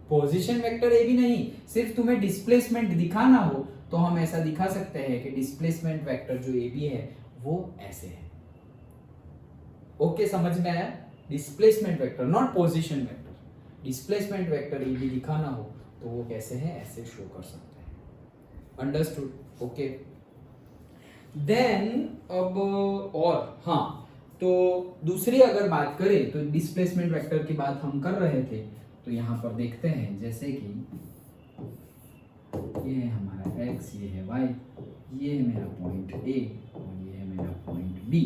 पोजीशन वेक्टर AB नहीं, सिर्फ तुम्हें डिस्प्लेसमेंट दिखाना हो तो हम ऐसा दिखा सकते हैं कि डिस्प्लेसमेंट वेक्टर जो AB है वो ऐसे है। ओके, समझ में आया? Displacement vector, not position vector. Displacement vector AB दिखाना हो तो वो कैसे है, ऐसे शो कर सकते हैं। अंडरस्टूड? ओके, देन अब और हाँ, तो दूसरी अगर बात करें तो डिस्प्लेसमेंट वेक्टर की बात हम कर रहे थे, तो यहाँ पर देखते हैं जैसे कि ये है हमारा x, ये है y, ये है मेरा पॉइंट A और ये है मेरा पॉइंट B।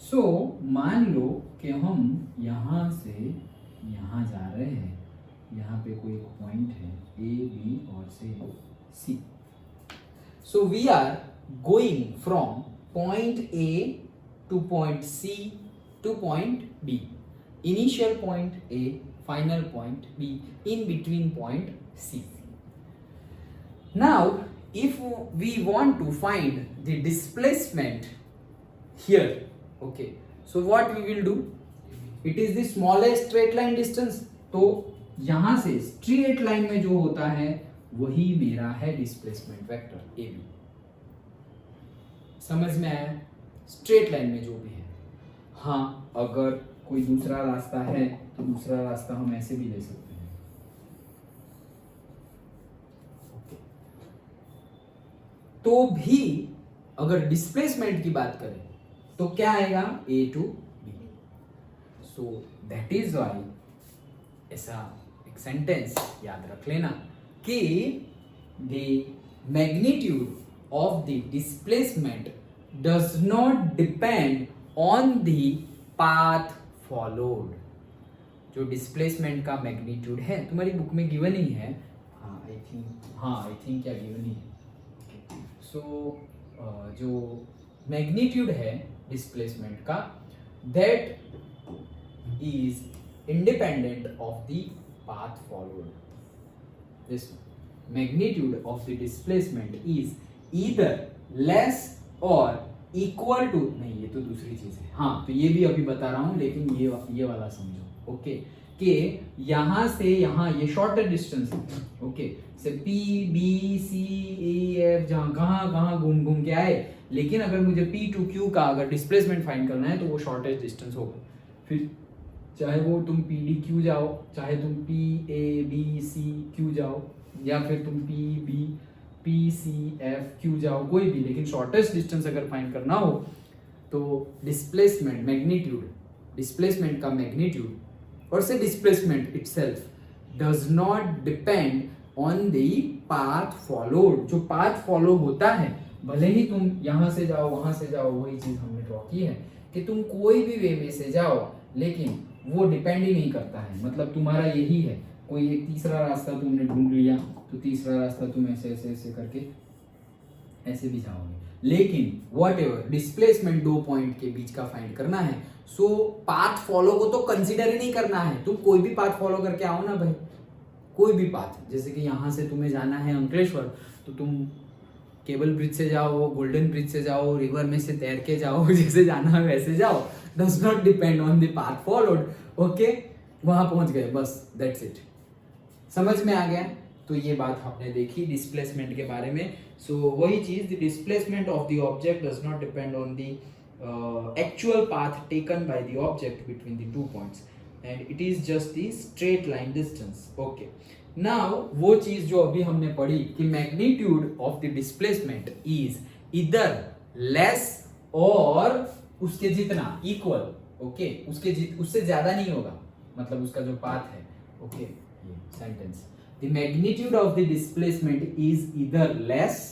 सो मान लो कि हम यहाँ से यहाँ जा रहे हैं, यहाँ पे कोई पॉइंट है A, B और say C। So we are going from point A to point C to point B. Initial point A, final point B, in between point C. Now, if we want to find the displacement here, okay, so what we will do? It is the smallest straight line distance. तो यहाँ से straight line में जो होता है वही मेरा है displacement vector AB। समझ में आया? स्ट्रेट लाइन में जो भी है। हाँ, अगर कोई दूसरा रास्ता है तो दूसरा रास्ता हम ऐसे भी ले सकते हैं। तो भी अगर डिस्प्लेसमेंट की बात करें तो क्या आएगा, A to B। So that is why ऐसा एक सेंटेंस याद रख लेना कि the magnitude of the displacement does not depend on the path followed। जो डिस्प्लेसमेंट का मैग्नीट्यूड है तुम्हारी बुक में गिवन ही है, आई थिंक क्या गिवन ही है। सो जो मैग्नीट्यूड है डिस्प्लेसमेंट का, that is independent of the path followed. This magnitude of the displacement is either less or equal to, नहीं ये तो दूसरी चीज है, हाँ तो ये भी अभी बता रहा हूँ, लेकिन ये वाला समझो, ओके, कि यहाँ से यहाँ ये शॉर्टेस्ट डिस्टेंस है, ओके, से P B C E F जहाँ कहाँ घूम घूम के आए, लेकिन अगर मुझे P to Q का अगर डिस्प्लेसमेंट फाइंड करना है तो वो शॉर्टेस्ट डिस्टेंस होगा। फिर चाहे वो तुम P D Q जाओ, चाहे तुम P A B C Q जाओ, या फिर तुम P C F Q जाओ, कोई भी, लेकिन शॉर्टेस्ट डिस्टेंस अगर फाइंड करना हो तो डिस्प्लेसमेंट मैग्नीट्यूड, डिस्प्लेसमेंट का मैग्नीट्यूड और से displacement itself does not depend on the path followed. जो पाथ फॉलो होता है, भले ही तुम यहाँ से जाओ वहां से जाओ, वही चीज हमने ड्रॉ की है कि तुम कोई भी वे में से जाओ, लेकिन वो डिपेंड ही नहीं करता है, मतलब तुम्हारा यही है, कोई एक तीसरा रास्ता तुमने ढूंढ लिया तो तीसरा रास्ता तुम ऐसे ऐसे ऐसे करके ऐसे भी जाओगे, लेकिन वॉट एवर डिस्प्लेसमेंट दो पॉइंट के बीच का फाइंड करना है, सो पाथ फॉलो को तो कंसीडर ही नहीं करना है। तुम कोई भी पाथ फॉलो करके आओ ना भाई, कोई भी पाथ, जैसे कि यहाँ से तुम्हें जाना है अंकलेश्वर, तो तुम केबल ब्रिज से जाओ, गोल्डन ब्रिज से जाओ, रिवर में से तैर के जाओ, जैसे जाना है वैसे जाओ, does not depend on the path followed, okay, वहां पहुंच गए, बस दैट्स इट। समझ में आ गया? तो ये बात आपने देखी डिस्प्लेसमेंट के बारे में। सो वही चीज, the displacement of the object does not depend on the actual path taken by the object between the 2 points and it is just the straight line distance, okay। now वो चीज जो अभी हमने पढ़ी कि magnitude of the displacement is either less और उसके जितना equal, okay, उससे ज्यादा नहीं होगा, मतलब उसका जो path है, okay, ये sentence, the magnitude of the displacement is either less,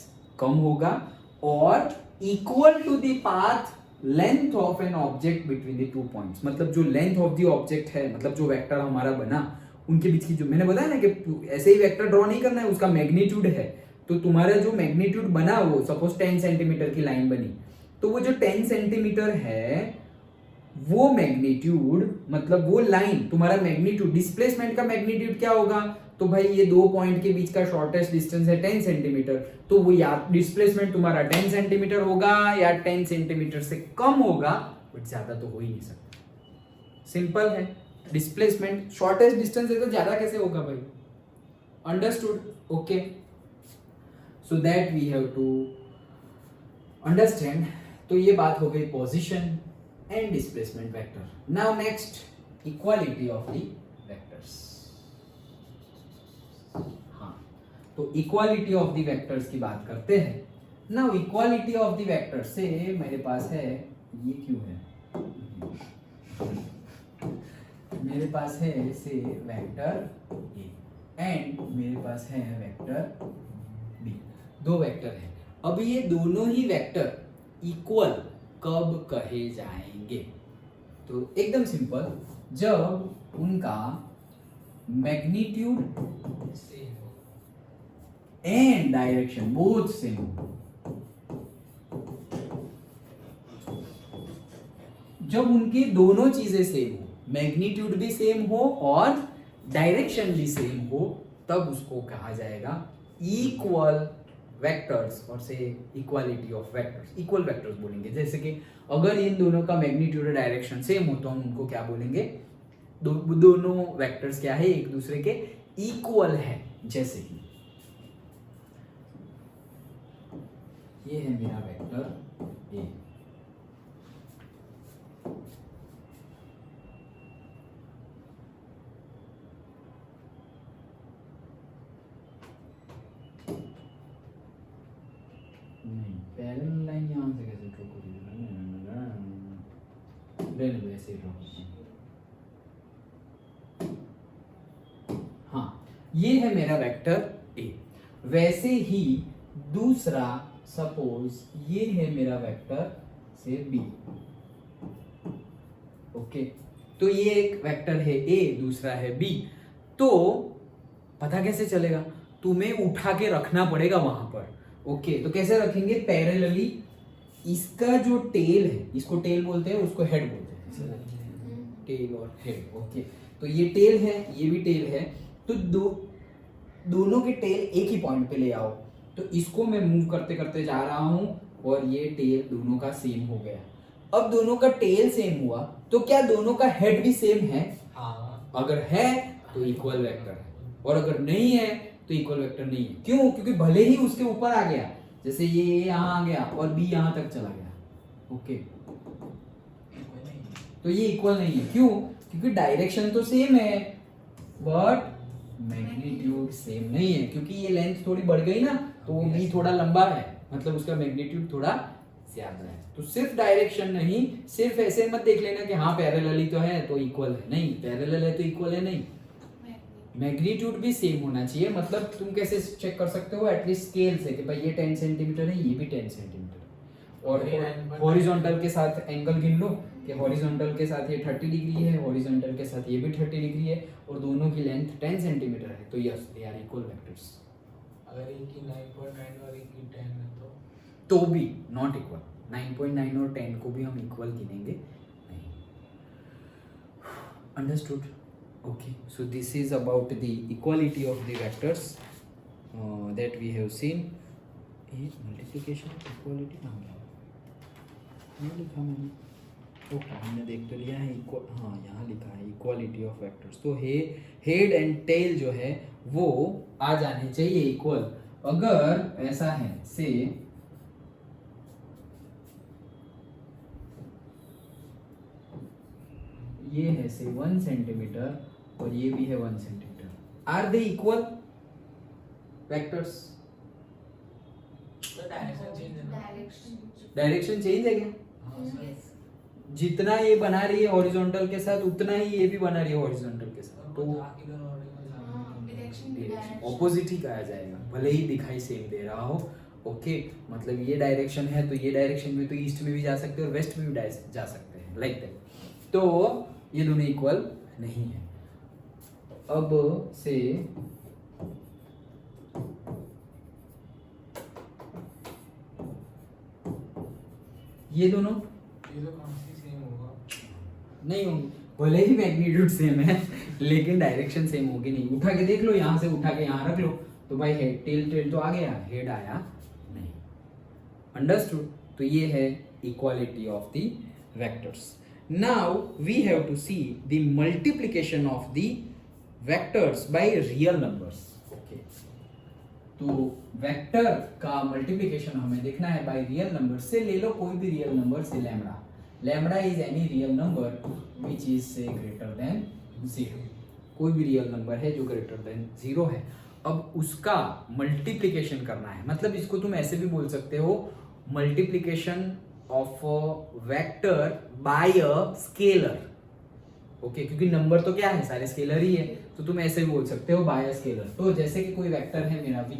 कम होगा, और equal to the path length of an object between the 2 points, मतलब जो लेंथ ऑफ द ऑब्जेक्ट है, मतलब जो वेक्टर हमारा बना उनके बीच की, जो मैंने बताया ना कि ऐसे ही वेक्टर ड्रॉ नहीं करना है, उसका मैग्नीट्यूड है, तो तुम्हारा जो मैग्नीट्यूड बना वो सपोज 10 सेंटीमीटर की लाइन बनी, तो वो जो 10 सेंटीमीटर है वो मैग्नीट्यूड, मतलब वो लाइन तुम्हारा मैग्नीट्यूड, डिस्प्लेसमेंट का मैग्नीट्यूड क्या होगा, तो भाई ये 2 पॉइंट के बीच का शॉर्टेस्ट डिस्टेंस है 10 सेंटीमीटर, तो वो या डिस्प्लेसमेंट तुम्हारा 10 सेंटीमीटर होगा या 10 सेंटीमीटर से कम होगा, बट ज्यादा तो हो ही नहीं सकता। सिंपल है, डिस्प्लेसमेंट शॉर्टेस्ट डिस्टेंस है तो ज्यादा कैसे होगा भाई, understood, okay. So that we have to understand. तो ये बात हो गई position and displacement vector. Now next, equality of the vectors. तो इक्वालिटी ऑफ द वेक्टर्स की बात करते हैं। Now equality of the vector say मेरे पास है, ये क्यों है, मेरे पास है से वेक्टर ए एंड मेरे पास है वेक्टर बी, दो वेक्टर है। अब ये दोनों ही वेक्टर इक्वल कब कहे जाएंगे, तो एकदम सिंपल, जब उनका magnitude and direction both same हो। जब उनकी दोनों चीजें सेम हो, मैग्नीट्यूड भी सेम हो और डायरेक्शन भी सेम हो, तब उसको कहा जाएगा इक्वल वेक्टर्स, और से equality of vectors, equal vectors बोलेंगे। जैसे कि अगर इन दोनों का मैग्नीट्यूड और डायरेक्शन सेम हो तो हम उनको क्या बोलेंगे, दोनों वेक्टर्स क्या है, एक दूसरे के इक्वल है। जैसे कि ये है मेरा वेक्टर ए, नहीं पैरेलल लाइन यहां से कैसे ड्रॉ करूंगा, ऐसे ड्रॉ करते हैं। हाँ, ये है मेरा वेक्टर ए। वैसे ही दूसरा, सपोज ये है मेरा वेक्टर से बी, ओके, तो ये एक वेक्टर है ए, दूसरा है बी, तो पता कैसे चलेगा, तुम्हें उठा के रखना पड़ेगा वहां पर, ओके। तो कैसे रखेंगे, पैरेलली, इसका जो टेल है, इसको टेल बोलते हैं, उसको हेड बोलते हैं, टेल और हेड, ओके। तो ये टेल है, ये भी टेल है, तो दोनों के टेल एक ही पॉइंट पे ले आओ, तो इसको मैं मूव करते करते जा रहा हूं और ये टेल दोनों का सेम हो गया। अब दोनों का टेल सेम हुआ तो क्या दोनों का हेड भी सेम है? हाँ। अगर है तो इक्वल वेक्टर है, और अगर नहीं है तो इक्वल वेक्टर नहीं है। क्यों? क्योंकि भले ही उसके ऊपर आ गया, जैसे ये यहाँ आ गया और बी यहाँ तक चला गया, ओके, तो ये इक्वल नहीं है। क्यों? क्योंकि डायरेक्शन तो सेम है बट मैग्नीट्यूड सेम नहीं है, क्योंकि ये लेंथ थोड़ी बढ़ गई ना, तो वो बी थोड़ा लंबा है, मतलब उसका मैग्नीट्यूड थोड़ा ज्यादा है। तो सिर्फ डायरेक्शन नहीं, सिर्फ ऐसे मत देख लेना कि हाँ पैरेलल ही तो है तो इक्वल है, नहीं, पैरेलल है तो इक्वल है नहीं, मैग्नीट्यूड भी सेम होना चाहिए। मतलब तुम कैसे चेक कर सकते हो? एटलीस्ट स्केल से कि भाई ये 10 सेंटीमीटर है, ये भी 10 सेंटीमीटर, और हॉरिजॉन्टल के साथ एंगल गिन लो कि हॉरिजॉन्टल के साथ ये 30 डिग्री है, हॉरिजॉन्टल के साथ ये भी 30 डिग्री है, और दोनों की लेंथ 10 सेंटीमीटर है, तो yes they are equal vectors. अगर एक की 9.9 और एक की 10 है तो भी नॉट इक्वल, 9.9 और 10 को भी हम इक्वल गिनेंगे नहीं। Understood? Okay, so this is about the equality of the vectors that we have seen. Multiplication equality कहाँ गया? नहीं लिखा मैंने, ओके हमने देख तो लिया है, हाँ यहाँ लिखा है इक्वालिटी ऑफ वेक्टर्स। तो हेड एंड टेल जो है वो आ जाने चाहिए इक्वल। अगर ऐसा है से ये है से 1 सेंटीमीटर और ये भी है 1 centimetre, are they equal vectors? तो डायरेक्शन चेंज है ना। डायरेक्शन चेंज है क्या? हाँ सर। यस, जितना ये बना रही है हॉरिजॉन्टल के साथ उतना ही ये भी बना रही है हॉरिजॉन्टल के साथ, तो डायरेक्शन ऑपोजिट ही कहा जाएगा, भले ही दिखाई सेम दे रहा हो। ओके, मतलब ये डायरेक्शन है तो ये डायरेक्शन में तो ईस्ट में भी जा सकते हैं और वेस्ट में भी जा सकते हैं, लाइक दैट। तो ये दोनों इक्वल नहीं है। अब से ये दोनों ये तो काफी सेम होगा। नहीं होंगे, भले ही मैग्नीट्यूड सेम है लेकिन डायरेक्शन सेम होगी नहीं। उठा के देख लो, यहाँ से उठा के यहाँ रख लो तो भाई हेड टेल तो आ गया, हेड आया नहीं। अंडरस्टूड? तो ये है equality of the vectors. Now we have to see the multiplication of the vectors by real numbers. Okay, तो वेक्टर का मल्टीप्लिकेशन हमें देखना है बाय रियल नंबर से। ले लो कोई भी रियल नंबर से lambda, lambda is any real number which is से ग्रेटर देन 0। कोई भी रियल नंबर है जो ग्रेटर देन 0 है। अब उसका मल्टीप्लिकेशन करना है, मतलब इसको तुम ऐसे भी बोल सकते हो multiplication of vector by a scalar. Okay, क्योंकि नंबर तो क्या है, सारे स्केलर ही है, तो तुम ऐसे भी बोल सकते हो बाय अ स्केलर। तो जैसे कि कोई वेक्टर है मेरा v,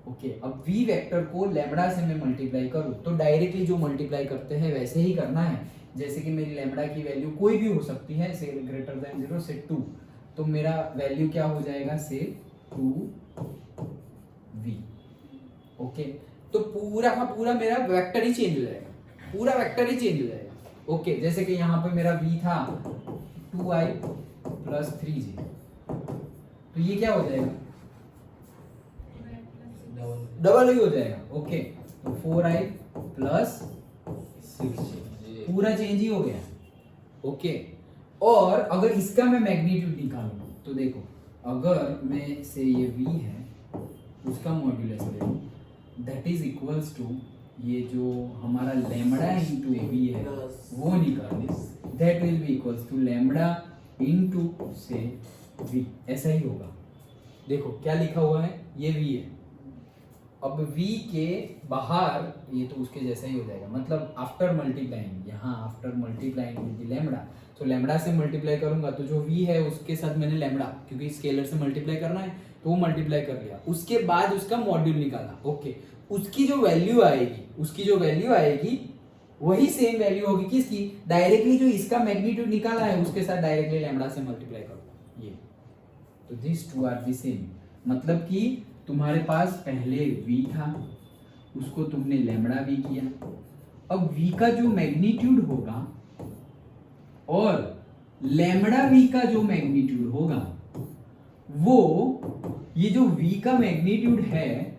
ओके, अब v वेक्टर को लैम्बडा से मैं मल्टीप्लाई करूं तो डायरेक्टली जो मल्टीप्लाई करते हैं वैसे ही करना है। जैसे कि मेरी लैम्बडा की वैल्यू कोई भी हो सकती है, से ग्रेटर देन 0 से 2, तो मेरा वैल्यू क्या हो जाएगा, से 2v। ओके, तो पूरा का पूरा मेरा वेक्टर ही चेंज हो जाएगा, पूरा वेक्टर ही चेंज हो जाएगा। ओके, जैसे कि यहाँ पे मेरा v था 2i प्लस 3j, तो ये क्या हो जाएगा, डबल ही हो जाएगा। ओके, तो 4i प्लस 6j, पूरा चेंज ही हो गया। ओके, और अगर इसका मैं मैग्नीट्यूड निकालूं तो देखो, अगर मैं से ये v है उसका मॉड्यूलस ले लूं, दैट इज इक्वल्स टू ये जो हमारा लैम्बडा इनटू ए बी है वो निकाल, that will be equals to lambda into say v, ऐसा ही होगा। देखो क्या लिखा हुआ है, ये v है, अब v के बाहर ये तो उसके जैसा ही हो जाएगा, मतलब आफ्टर मल्टीप्लाइंग, यहाँ आफ्टर मल्टीप्लाइंग विद लैम्बडा, तो लैम्बडा से मल्टीप्लाई करूंगा तो जो v है उसके साथ मैंने लैम्बडा, क्योंकि स्केलर से मल्टीप्लाई करना है तो वो मल्टीप्लाई कर लिया, उसके बाद उसका मॉड्यूल निकाला। ओके, उसकी जो वैल्यू आएगी वही सेम वैल्यू होगी किसकी, डायरेक्टली जो इसका मैग्नीट्यूड निकाला है उसके साथ डायरेक्टली लैम्बडा से मल्टीप्लाई करो ये, तो this two are the same. मतलब कि तुम्हारे पास पहले v था, उसको तुमने लैम्बडा v किया, अब v का जो मैग्नीट्यूड होगा और लैम्बडा v का जो मैग्नीट्यूड होगा, वो ये जो v का मैग्नीट्यूड है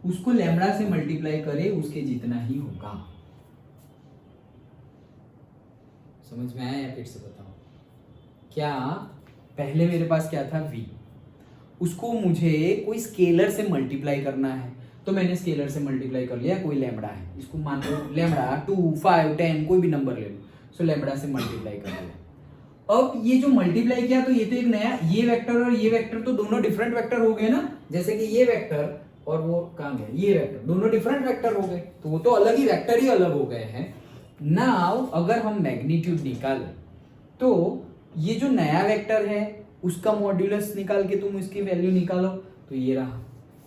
उसको लैम्बडा से मल्टीप्लाई करे उसके जितना ही होगा। समझ में आया या फिर से बताओ? क्या पहले मेरे पास क्या था v, उसको मुझे कोई स्केलर से मल्टीप्लाई करना है, तो मैंने स्केलर से मल्टीप्लाई कर लिया, कोई लैम्बडा है, इसको मान लो लैम्बडा 2, 5, 10 कोई भी नंबर ले लो, सो लैम्बडा से मल्टीप्लाई कर लिया। अब ये जो मल्टीप्लाई किया तो ये तो एक नया, ये वेक्टर और ये वेक्टर तो दोनों डिफरेंट वेक्टर हो गए ना, जैसे कि ये वेक्टर और वो कहाँ गया, ये वेक्टर, दोनों डिफरेंट वेक्टर हो गए, तो वो तो अलग ही वेक्टर ही अलग हो गए हैं। नाउ अगर हम मैग्नीट्यूड निकालें तो ये जो नया वेक्टर है उसका मॉड्यूलस निकाल के तुम उसकी वैल्यू निकालो, तो ये रहा,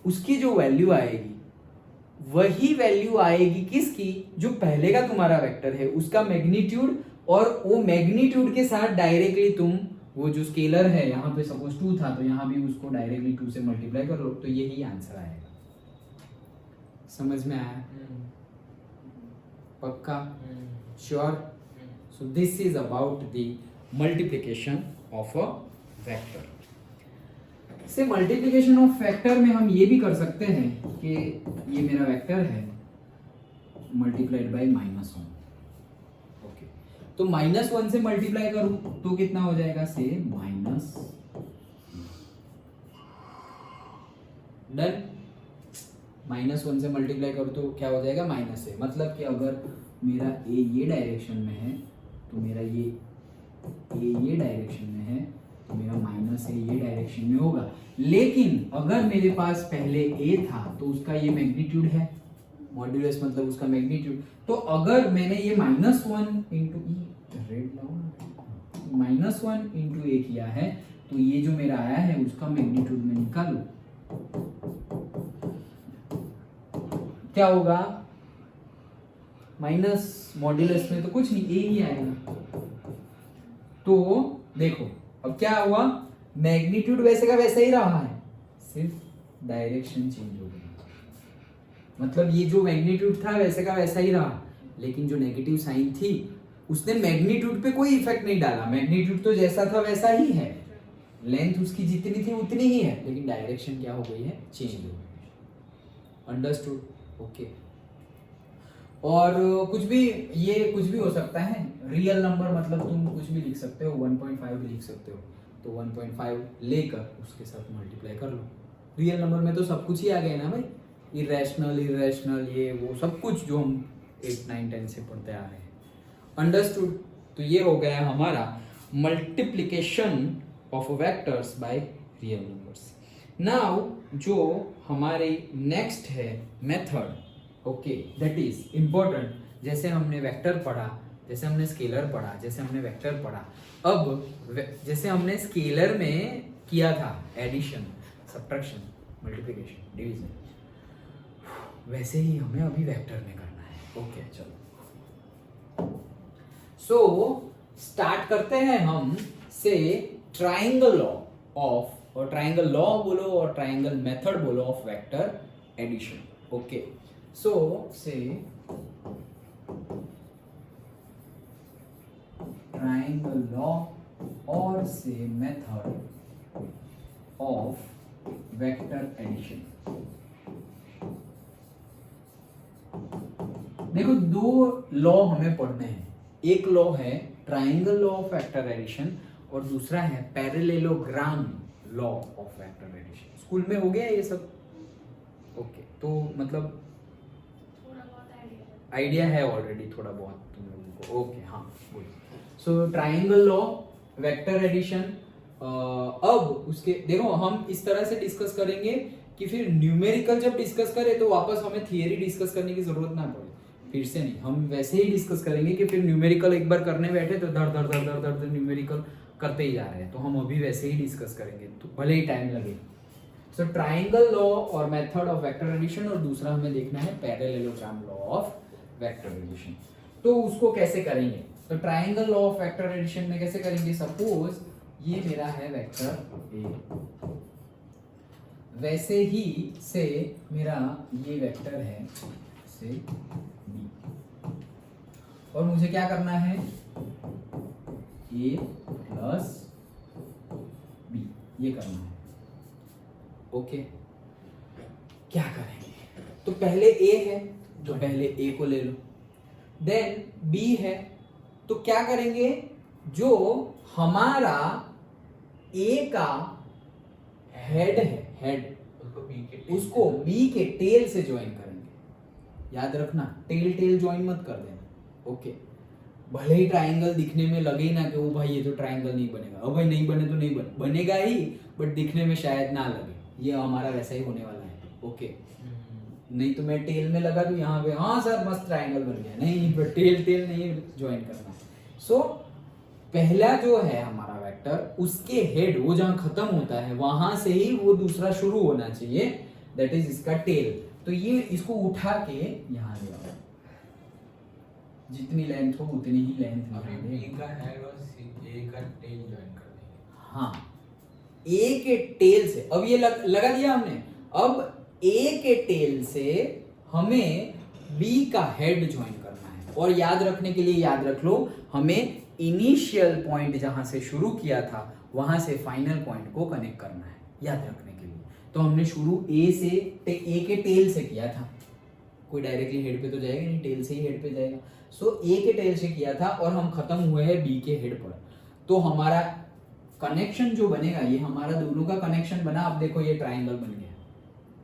उसकी जो वैल्यू आएगी वही वैल्यू आएगी किसकी, जो पहले का तुम्हारा वेक्टर है उसका मैग्नीट्यूड, और वो मैग्नीट्यूड के साथ डायरेक्टली तुम वो जो स्केलर है, यहाँ पे सपोज 2 था तो यहाँ भी उसको डायरेक्टली 2 से मल्टीप्लाई कर लो, तो यही आंसर आएगा। समझ में आया? पक्का? Sure? So this is about the multiplication of a vector. से मल्टीप्लिकेशन ऑफ वेक्टर में हम ये भी कर सकते हैं कि ये मेरा वेक्टर है मल्टीप्लाइड बाय -1, ओके, तो -1 से मल्टीप्लाई करूं तो कितना हो जाएगा, से माइनस, डन। -1 से मल्टीप्लाई करूं तो क्या हो जाएगा, माइनस है, मतलब कि अगर मेरा ए ये डायरेक्शन में है तो मेरा ये डायरेक्शन में है तो मेरा माइनस ए ये डायरेक्शन में होगा, लेकिन अगर मेरे पास पहले ए था तो उसका ये मैग्नीट्यूड है, मॉड्यूलस मतलब उसका मैग्नीट्यूड, तो अगर मैंने ये -1 इंटू -1 इंटू ए किया है तो ये जो मेरा आया है उसका मैग्नीट्यूड में निकालू, क्या होगा, माइनस मॉड्यूलस में तो कुछ नहीं, ए ही आएगा। तो देखो अब क्या हुआ, मैग्नीट्यूड वैसे का वैसा ही रहा है, सिर्फ डायरेक्शन चेंज हो गई, मतलब ये जो मैग्नीट्यूड था वैसे का वैसा ही रहा, लेकिन जो नेगेटिव साइन थी उसने मैग्नीट्यूड पे कोई इफेक्ट नहीं डाला, मैग्नीट्यूड तो जैसा था वैसा ही है, लेंथ उसकी जितनी थी उतनी ही है, लेकिन डायरेक्शन क्या हो गई है, चेंज हो गई। अंडरस्टूड? ओके। और कुछ भी हो सकता है, रियल नंबर मतलब तुम कुछ भी लिख सकते हो, 1.5 भी लिख सकते हो, तो 1.5 लेकर उसके साथ मल्टीप्लाई कर लो। रियल नंबर में तो सब कुछ ही आ गया ना भाई, इरेशनल ये वो सब कुछ जो हम 8, 9, 10 से पढ़ते आ रहे हैं। अंडरस्टूड? तो ये हो गया हमारा multiplication of vectors by real numbers. Now जो हमारे नेक्स्ट है method, okay, that is important, जैसे हमने वेक्टर पढ़ा, जैसे हमने स्केलर पढ़ा, जैसे हमने वेक्टर पढ़ा, अब जैसे हमने स्केलर में किया था एडिशन, सब्ट्रैक्शन, मल्टीप्लिकेशन, डिवीजन, वैसे ही हमें अभी वेक्टर में करना है। ओके चलो, सो स्टार्ट करते हैं हम से ट्राइंगल लॉ ऑफ, और ट्राइंगल लॉ बोलो और ट्राइंगल मेथड बोलो ऑफ वेक्टर एडिशन। ओके, सो से ट्राइंगल लॉ और से मेथड ऑफ वेक्टर एडिशन। देखो दो लॉ हमें पढ़ने हैं, एक लॉ है triangle law of vector addition और दूसरा है parallelogram law of vector addition. School में हो गया ये सब? ओके, तो मतलब आइडिया है ऑलरेडी थोड़ा बहुत तुम लोगों को। ओके हाँ, good. So triangle law, vector addition, अब उसके देखो हम इस तरह से डिस्कस करेंगे कि फिर न्यूमेरिकल जब डिस्कस करें तो वापस हमें थियरी डिस्कस करने की जरूरत ना पड़े, फिर से नहीं, हम वैसे ही डिस्कस करेंगे कि फिर न्यूमेरिकल एक बार करने बैठे तो धड़ धड़ धड़ धड़ धड़ न्यूमेरिकल करते ही जा रहे हैं, तो हम अभी वैसे ही डिस्कस करेंगे, तो भले ही टाइम लगे। सो ट्राइंगल लॉ और मेथड ऑफ वेक्टर एडिशन, और दूसरा हमें देखना है parallelogram law of vector addition. तो उसको कैसे करेंगे? तो triangle law of vector addition में कैसे करेंगे? सपोज ये मेरा है वेक्टर ए, वैसे ही से मेरा ये वेक्टर है से बी, और मुझे क्या करना है, ए प्लस बी, ये करना है। ओके, क्या करेंगे? तो पहले ए है तो पहले ए को ले लो, देन बी है तो क्या करेंगे, जो हमारा ए का हेड है, हेड उसको बी के टेल से ज्वाइन करेंगे। याद रखना टेल टेल ज्वाइन मत कर देना, ओके। भले ही ट्रायंगल दिखने में लगे ना कि ओ भाई ये तो ट्रायंगल नहीं बनेगा, अब भाई नहीं बने तो नहीं बनेगा ही, बट दिखने में शायद ना लगे, ये हमारा वैसा ही होने वाला है, ओके। नहीं तो मैं टेल में लगा दूं यहाँ पे, हाँ सर मस्त ट्रायंगल बन गया, नहीं बट टेल टेल नहीं ज्वाइन करना। सो पहला जो है हमारा वेक्टर, उसके हेड वो जहां खत्म होता है वहां से ही वो दूसरा शुरू होना चाहिए, दैट इज इसका टेल। तो ये इसको उठा के यहाँ ले आओ, जितनी लेंथ हो उतनी ही लेंथ अभी बी का हेड और ए का टेल ज्वाइन कर देंगे। हाँ, ए के टेल से, अब ये लगा दिया हमने, अब ए के टेल से हमें बी का हेड ज्वाइन करना है। और याद रखने के लिए याद रख लो, हमें इनिशियल पॉइंट जहां से शुरू किया था वहां से फाइनल पॉइंट को कनेक्ट करना है, याद रखने के लिए। तो हमने शुरू ए से, ए के टेल से किया था, कोई डायरेक्टली हेड पे तो जाएगा नहीं, टेल से ही हेड पे जाएगा। सो ए के टेल से किया था और हम खत्म हुए हैं बी के हेड पर। तो हमारा कनेक्शन जो बनेगा, ये हमारा दोनों का कनेक्शन बना। अब देखो ये ट्रायंगल बन गया,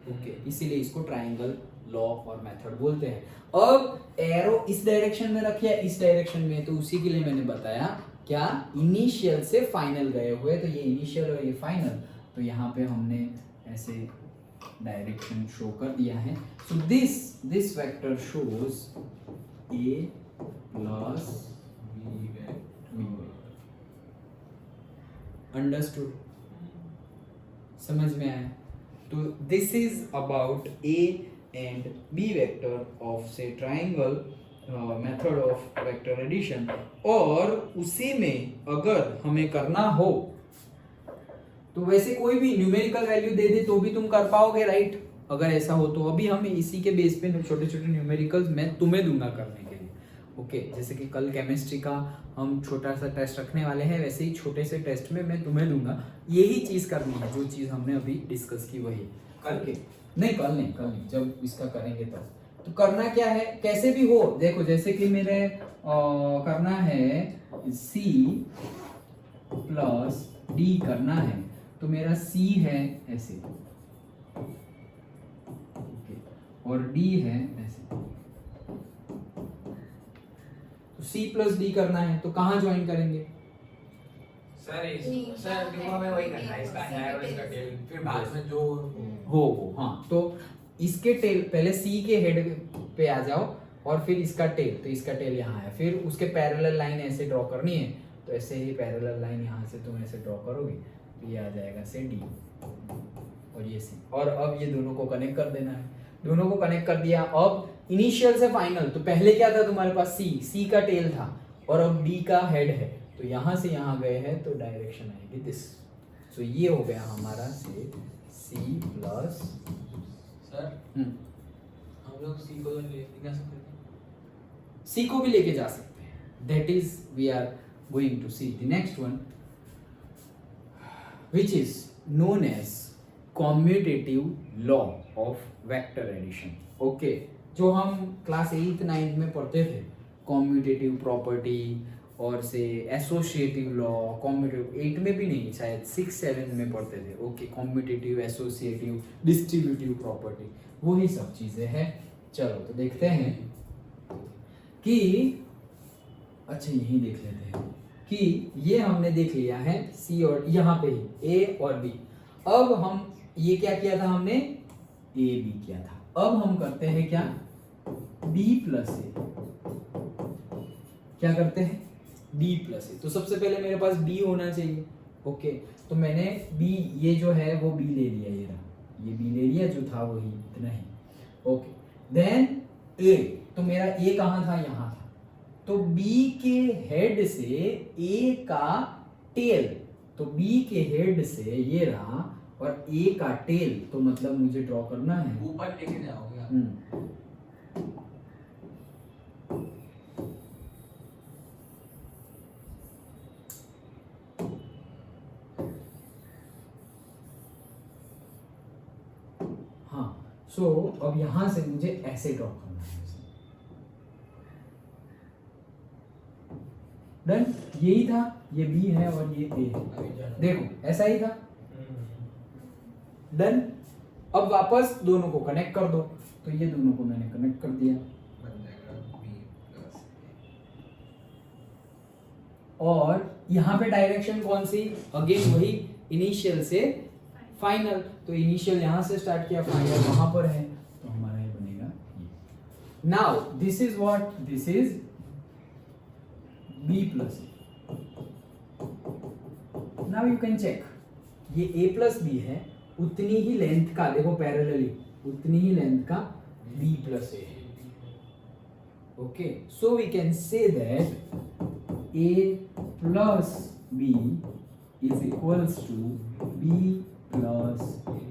ओके। इसीलिए इसको ट्रायंगल लॉ और मेथड बोलते हैं। अब एरो इस डायरेक्शन में रखिए, इस डायरेक्शन में, तो उसी के लिए मैंने बताया क्या, इनिशियल से फाइनल गए हुए, तो ये इनिशियल और ये फाइनल, तो यहाँ पे हमने ऐसे डायरेक्शन शो कर दिया है। So this vector shows A plus B understood, समझ में आया? तो this is about A and B vector of से triangle method of vector addition. और उसी में अगर हमें करना हो तो वैसे कोई भी न्यूमेरिकल वैल्यू दे दे तो भी तुम कर पाओगे, राइट? अगर ऐसा हो तो अभी हम इसी के बेस पे छोटे छोटे न्यूमेरिकल्स मैं तुम्हें दूंगा करने के लिए, ओके। जैसे कि कल केमिस्ट्री का हम छोटा सा टेस्ट रखने वाले हैं, वैसे ही छोटे से टेस्ट में मैं तुम्हें दूंगा। यही चीज करनी है जो चीज हमने अभी डिस्कस की, वही कल के नहीं, कल नहीं, जब इसका करेंगे तब। तो करना क्या है, कैसे भी हो, देखो जैसे कि मेरे करना है C प्लस D करना है, तो मेरा C है ऐसे, और D है ऐसे। तो C प्लस D करना है तो कहाँ ज्वाइन करेंगे? सर देखो हमें वही करना है, इसका हेड और इसका टेल, फिर बाद में जो हो हाँ। तो इसके टेल, पहले C के हेड पे आ जाओ और फिर इसका टेल, तो इसका टेल यहाँ है, फिर उसके पैरेलल लाइन ऐसे ड्रॉ करनी है, तो ऐसे ही पैरेलल लाइन यहाँ से तुम ऐसे ड्रॉ करोगे तो ये आ जाएगा से D और ये C। और अब ये दोनों को कनेक्ट कर देना है, दोनों को कनेक्ट कर दिया। अब इनिशियल से फाइनल, तो पहले क्या था तुम्हारे पास C का टेल था और अब D का हेड है, तो यहाँ से यहाँ गए हैं तो डायरेक्शन आएगी दिस। सो ये हो गया हमारा से C प्लस। सर हम लोग सी को ले जा सकते हैं, C को भी लेके जा सकते हैं, that is we are going to see the next one which is known as commutative law of vector addition, okay. जो हम क्लास 8th 9th में पढ़ते थे, कॉम्यूटेटिव प्रॉपर्टी और से एसोसिएटिव लॉ, कॉम्यूटेटिव 8 में भी नहीं, शायद 6 7 में पढ़ते थे, okay. Commutative, associative, distributive property, वही सब चीजें हैं। चलो तो देखते हैं कि, अच्छा यही देख लेते हैं कि ये हमने देख लिया है C और यहाँ पे ही A और B। अब हम ये क्या किया था, हमने A B किया था। अब हम करते हैं क्या, B प्लस A। क्या करते हैं, B प्लस A। तो सबसे पहले मेरे पास B होना चाहिए, ओके। तो मैंने B, ये जो है वो B ले लिया, ये रहा, ये B ले लिया, जो था वही इतना ही, ओके। देन A, तो मेरा A कहाँ था, यहाँ था, तो B के हेड से A का टेल, तो B के हेड से ये रहा और A का टेल, तो मतलब मुझे ड्रॉ करना है ऊपर लेके जाओगे आप। हाँ। सो अब यहां से मुझे ऐसे ड्रॉ करना है। डन, यही था, ये बी है और ये ए है, देखो ऐसा ही था। डन, अब वापस दोनों को कनेक्ट कर दो, तो ये दोनों को मैंने कनेक्ट कर दिया बन जाएगा बी प्लस और यहाँ पे डायरेक्शन कौन सी, अगेन वही इनिशियल से फाइनल, तो इनिशियल यहाँ से स्टार्ट किया, फाइनल वहां पर है, तो हमारा ये बनेगा ये। Now this is what, this is B plus A. Now you can check, ये ए प्लस बी है, उतनी ही लेंथ का, देखो पैरेलली उतनी ही लेंथ का बी प्लस ए है। Okay, so we can say that A plus B is equals to b plus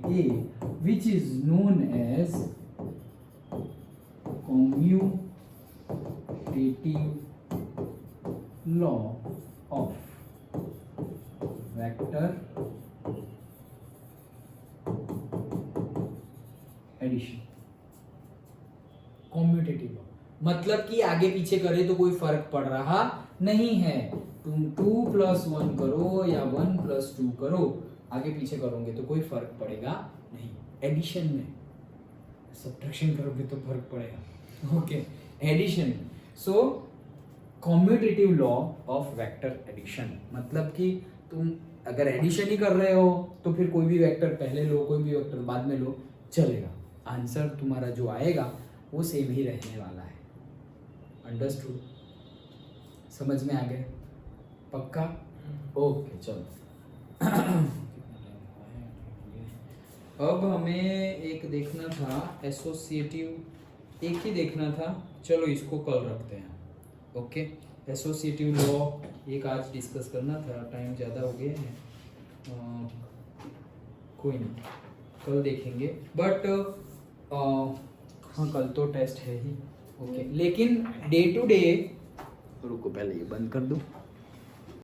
a, which is known as commutative law of vector addition। Commutative law मतलब कि आगे पीछे करे तो कोई फर्क पड़ रहा नहीं है, तुम 2 + 1 करो या 1 + 2 करो, आगे पीछे करोगे तो कोई फर्क पड़ेगा नहीं। एडिशन में सब्ट्रैक्शन करोगे तो फर्क पड़ेगा। Okay, addition, so commutative law of vector addition मतलब कि तुम अगर एडिशन ही कर रहे हो तो फिर कोई भी वेक्टर पहले लो, कोई भी वेक्टर बाद में लो, चलेगा, आंसर तुम्हारा जो आएगा वो सेम ही रहने वाला है। अंडरस्टूड, समझ में आ गए? पक्का? ओके, चलो। अब हमें एक देखना था एसोसिएटिव, एक ही देखना था, चलो इसको कल रखते हैं। ओके, एसोसिएटिव लॉ एक आज डिस्कस करना था, टाइम ज़्यादा हो गया है, कोई नहीं, कल देखेंगे, बट हाँ कल तो टेस्ट है ही। ओके, लेकिन डे टू डे, रुको पहले ये बंद कर दूँ।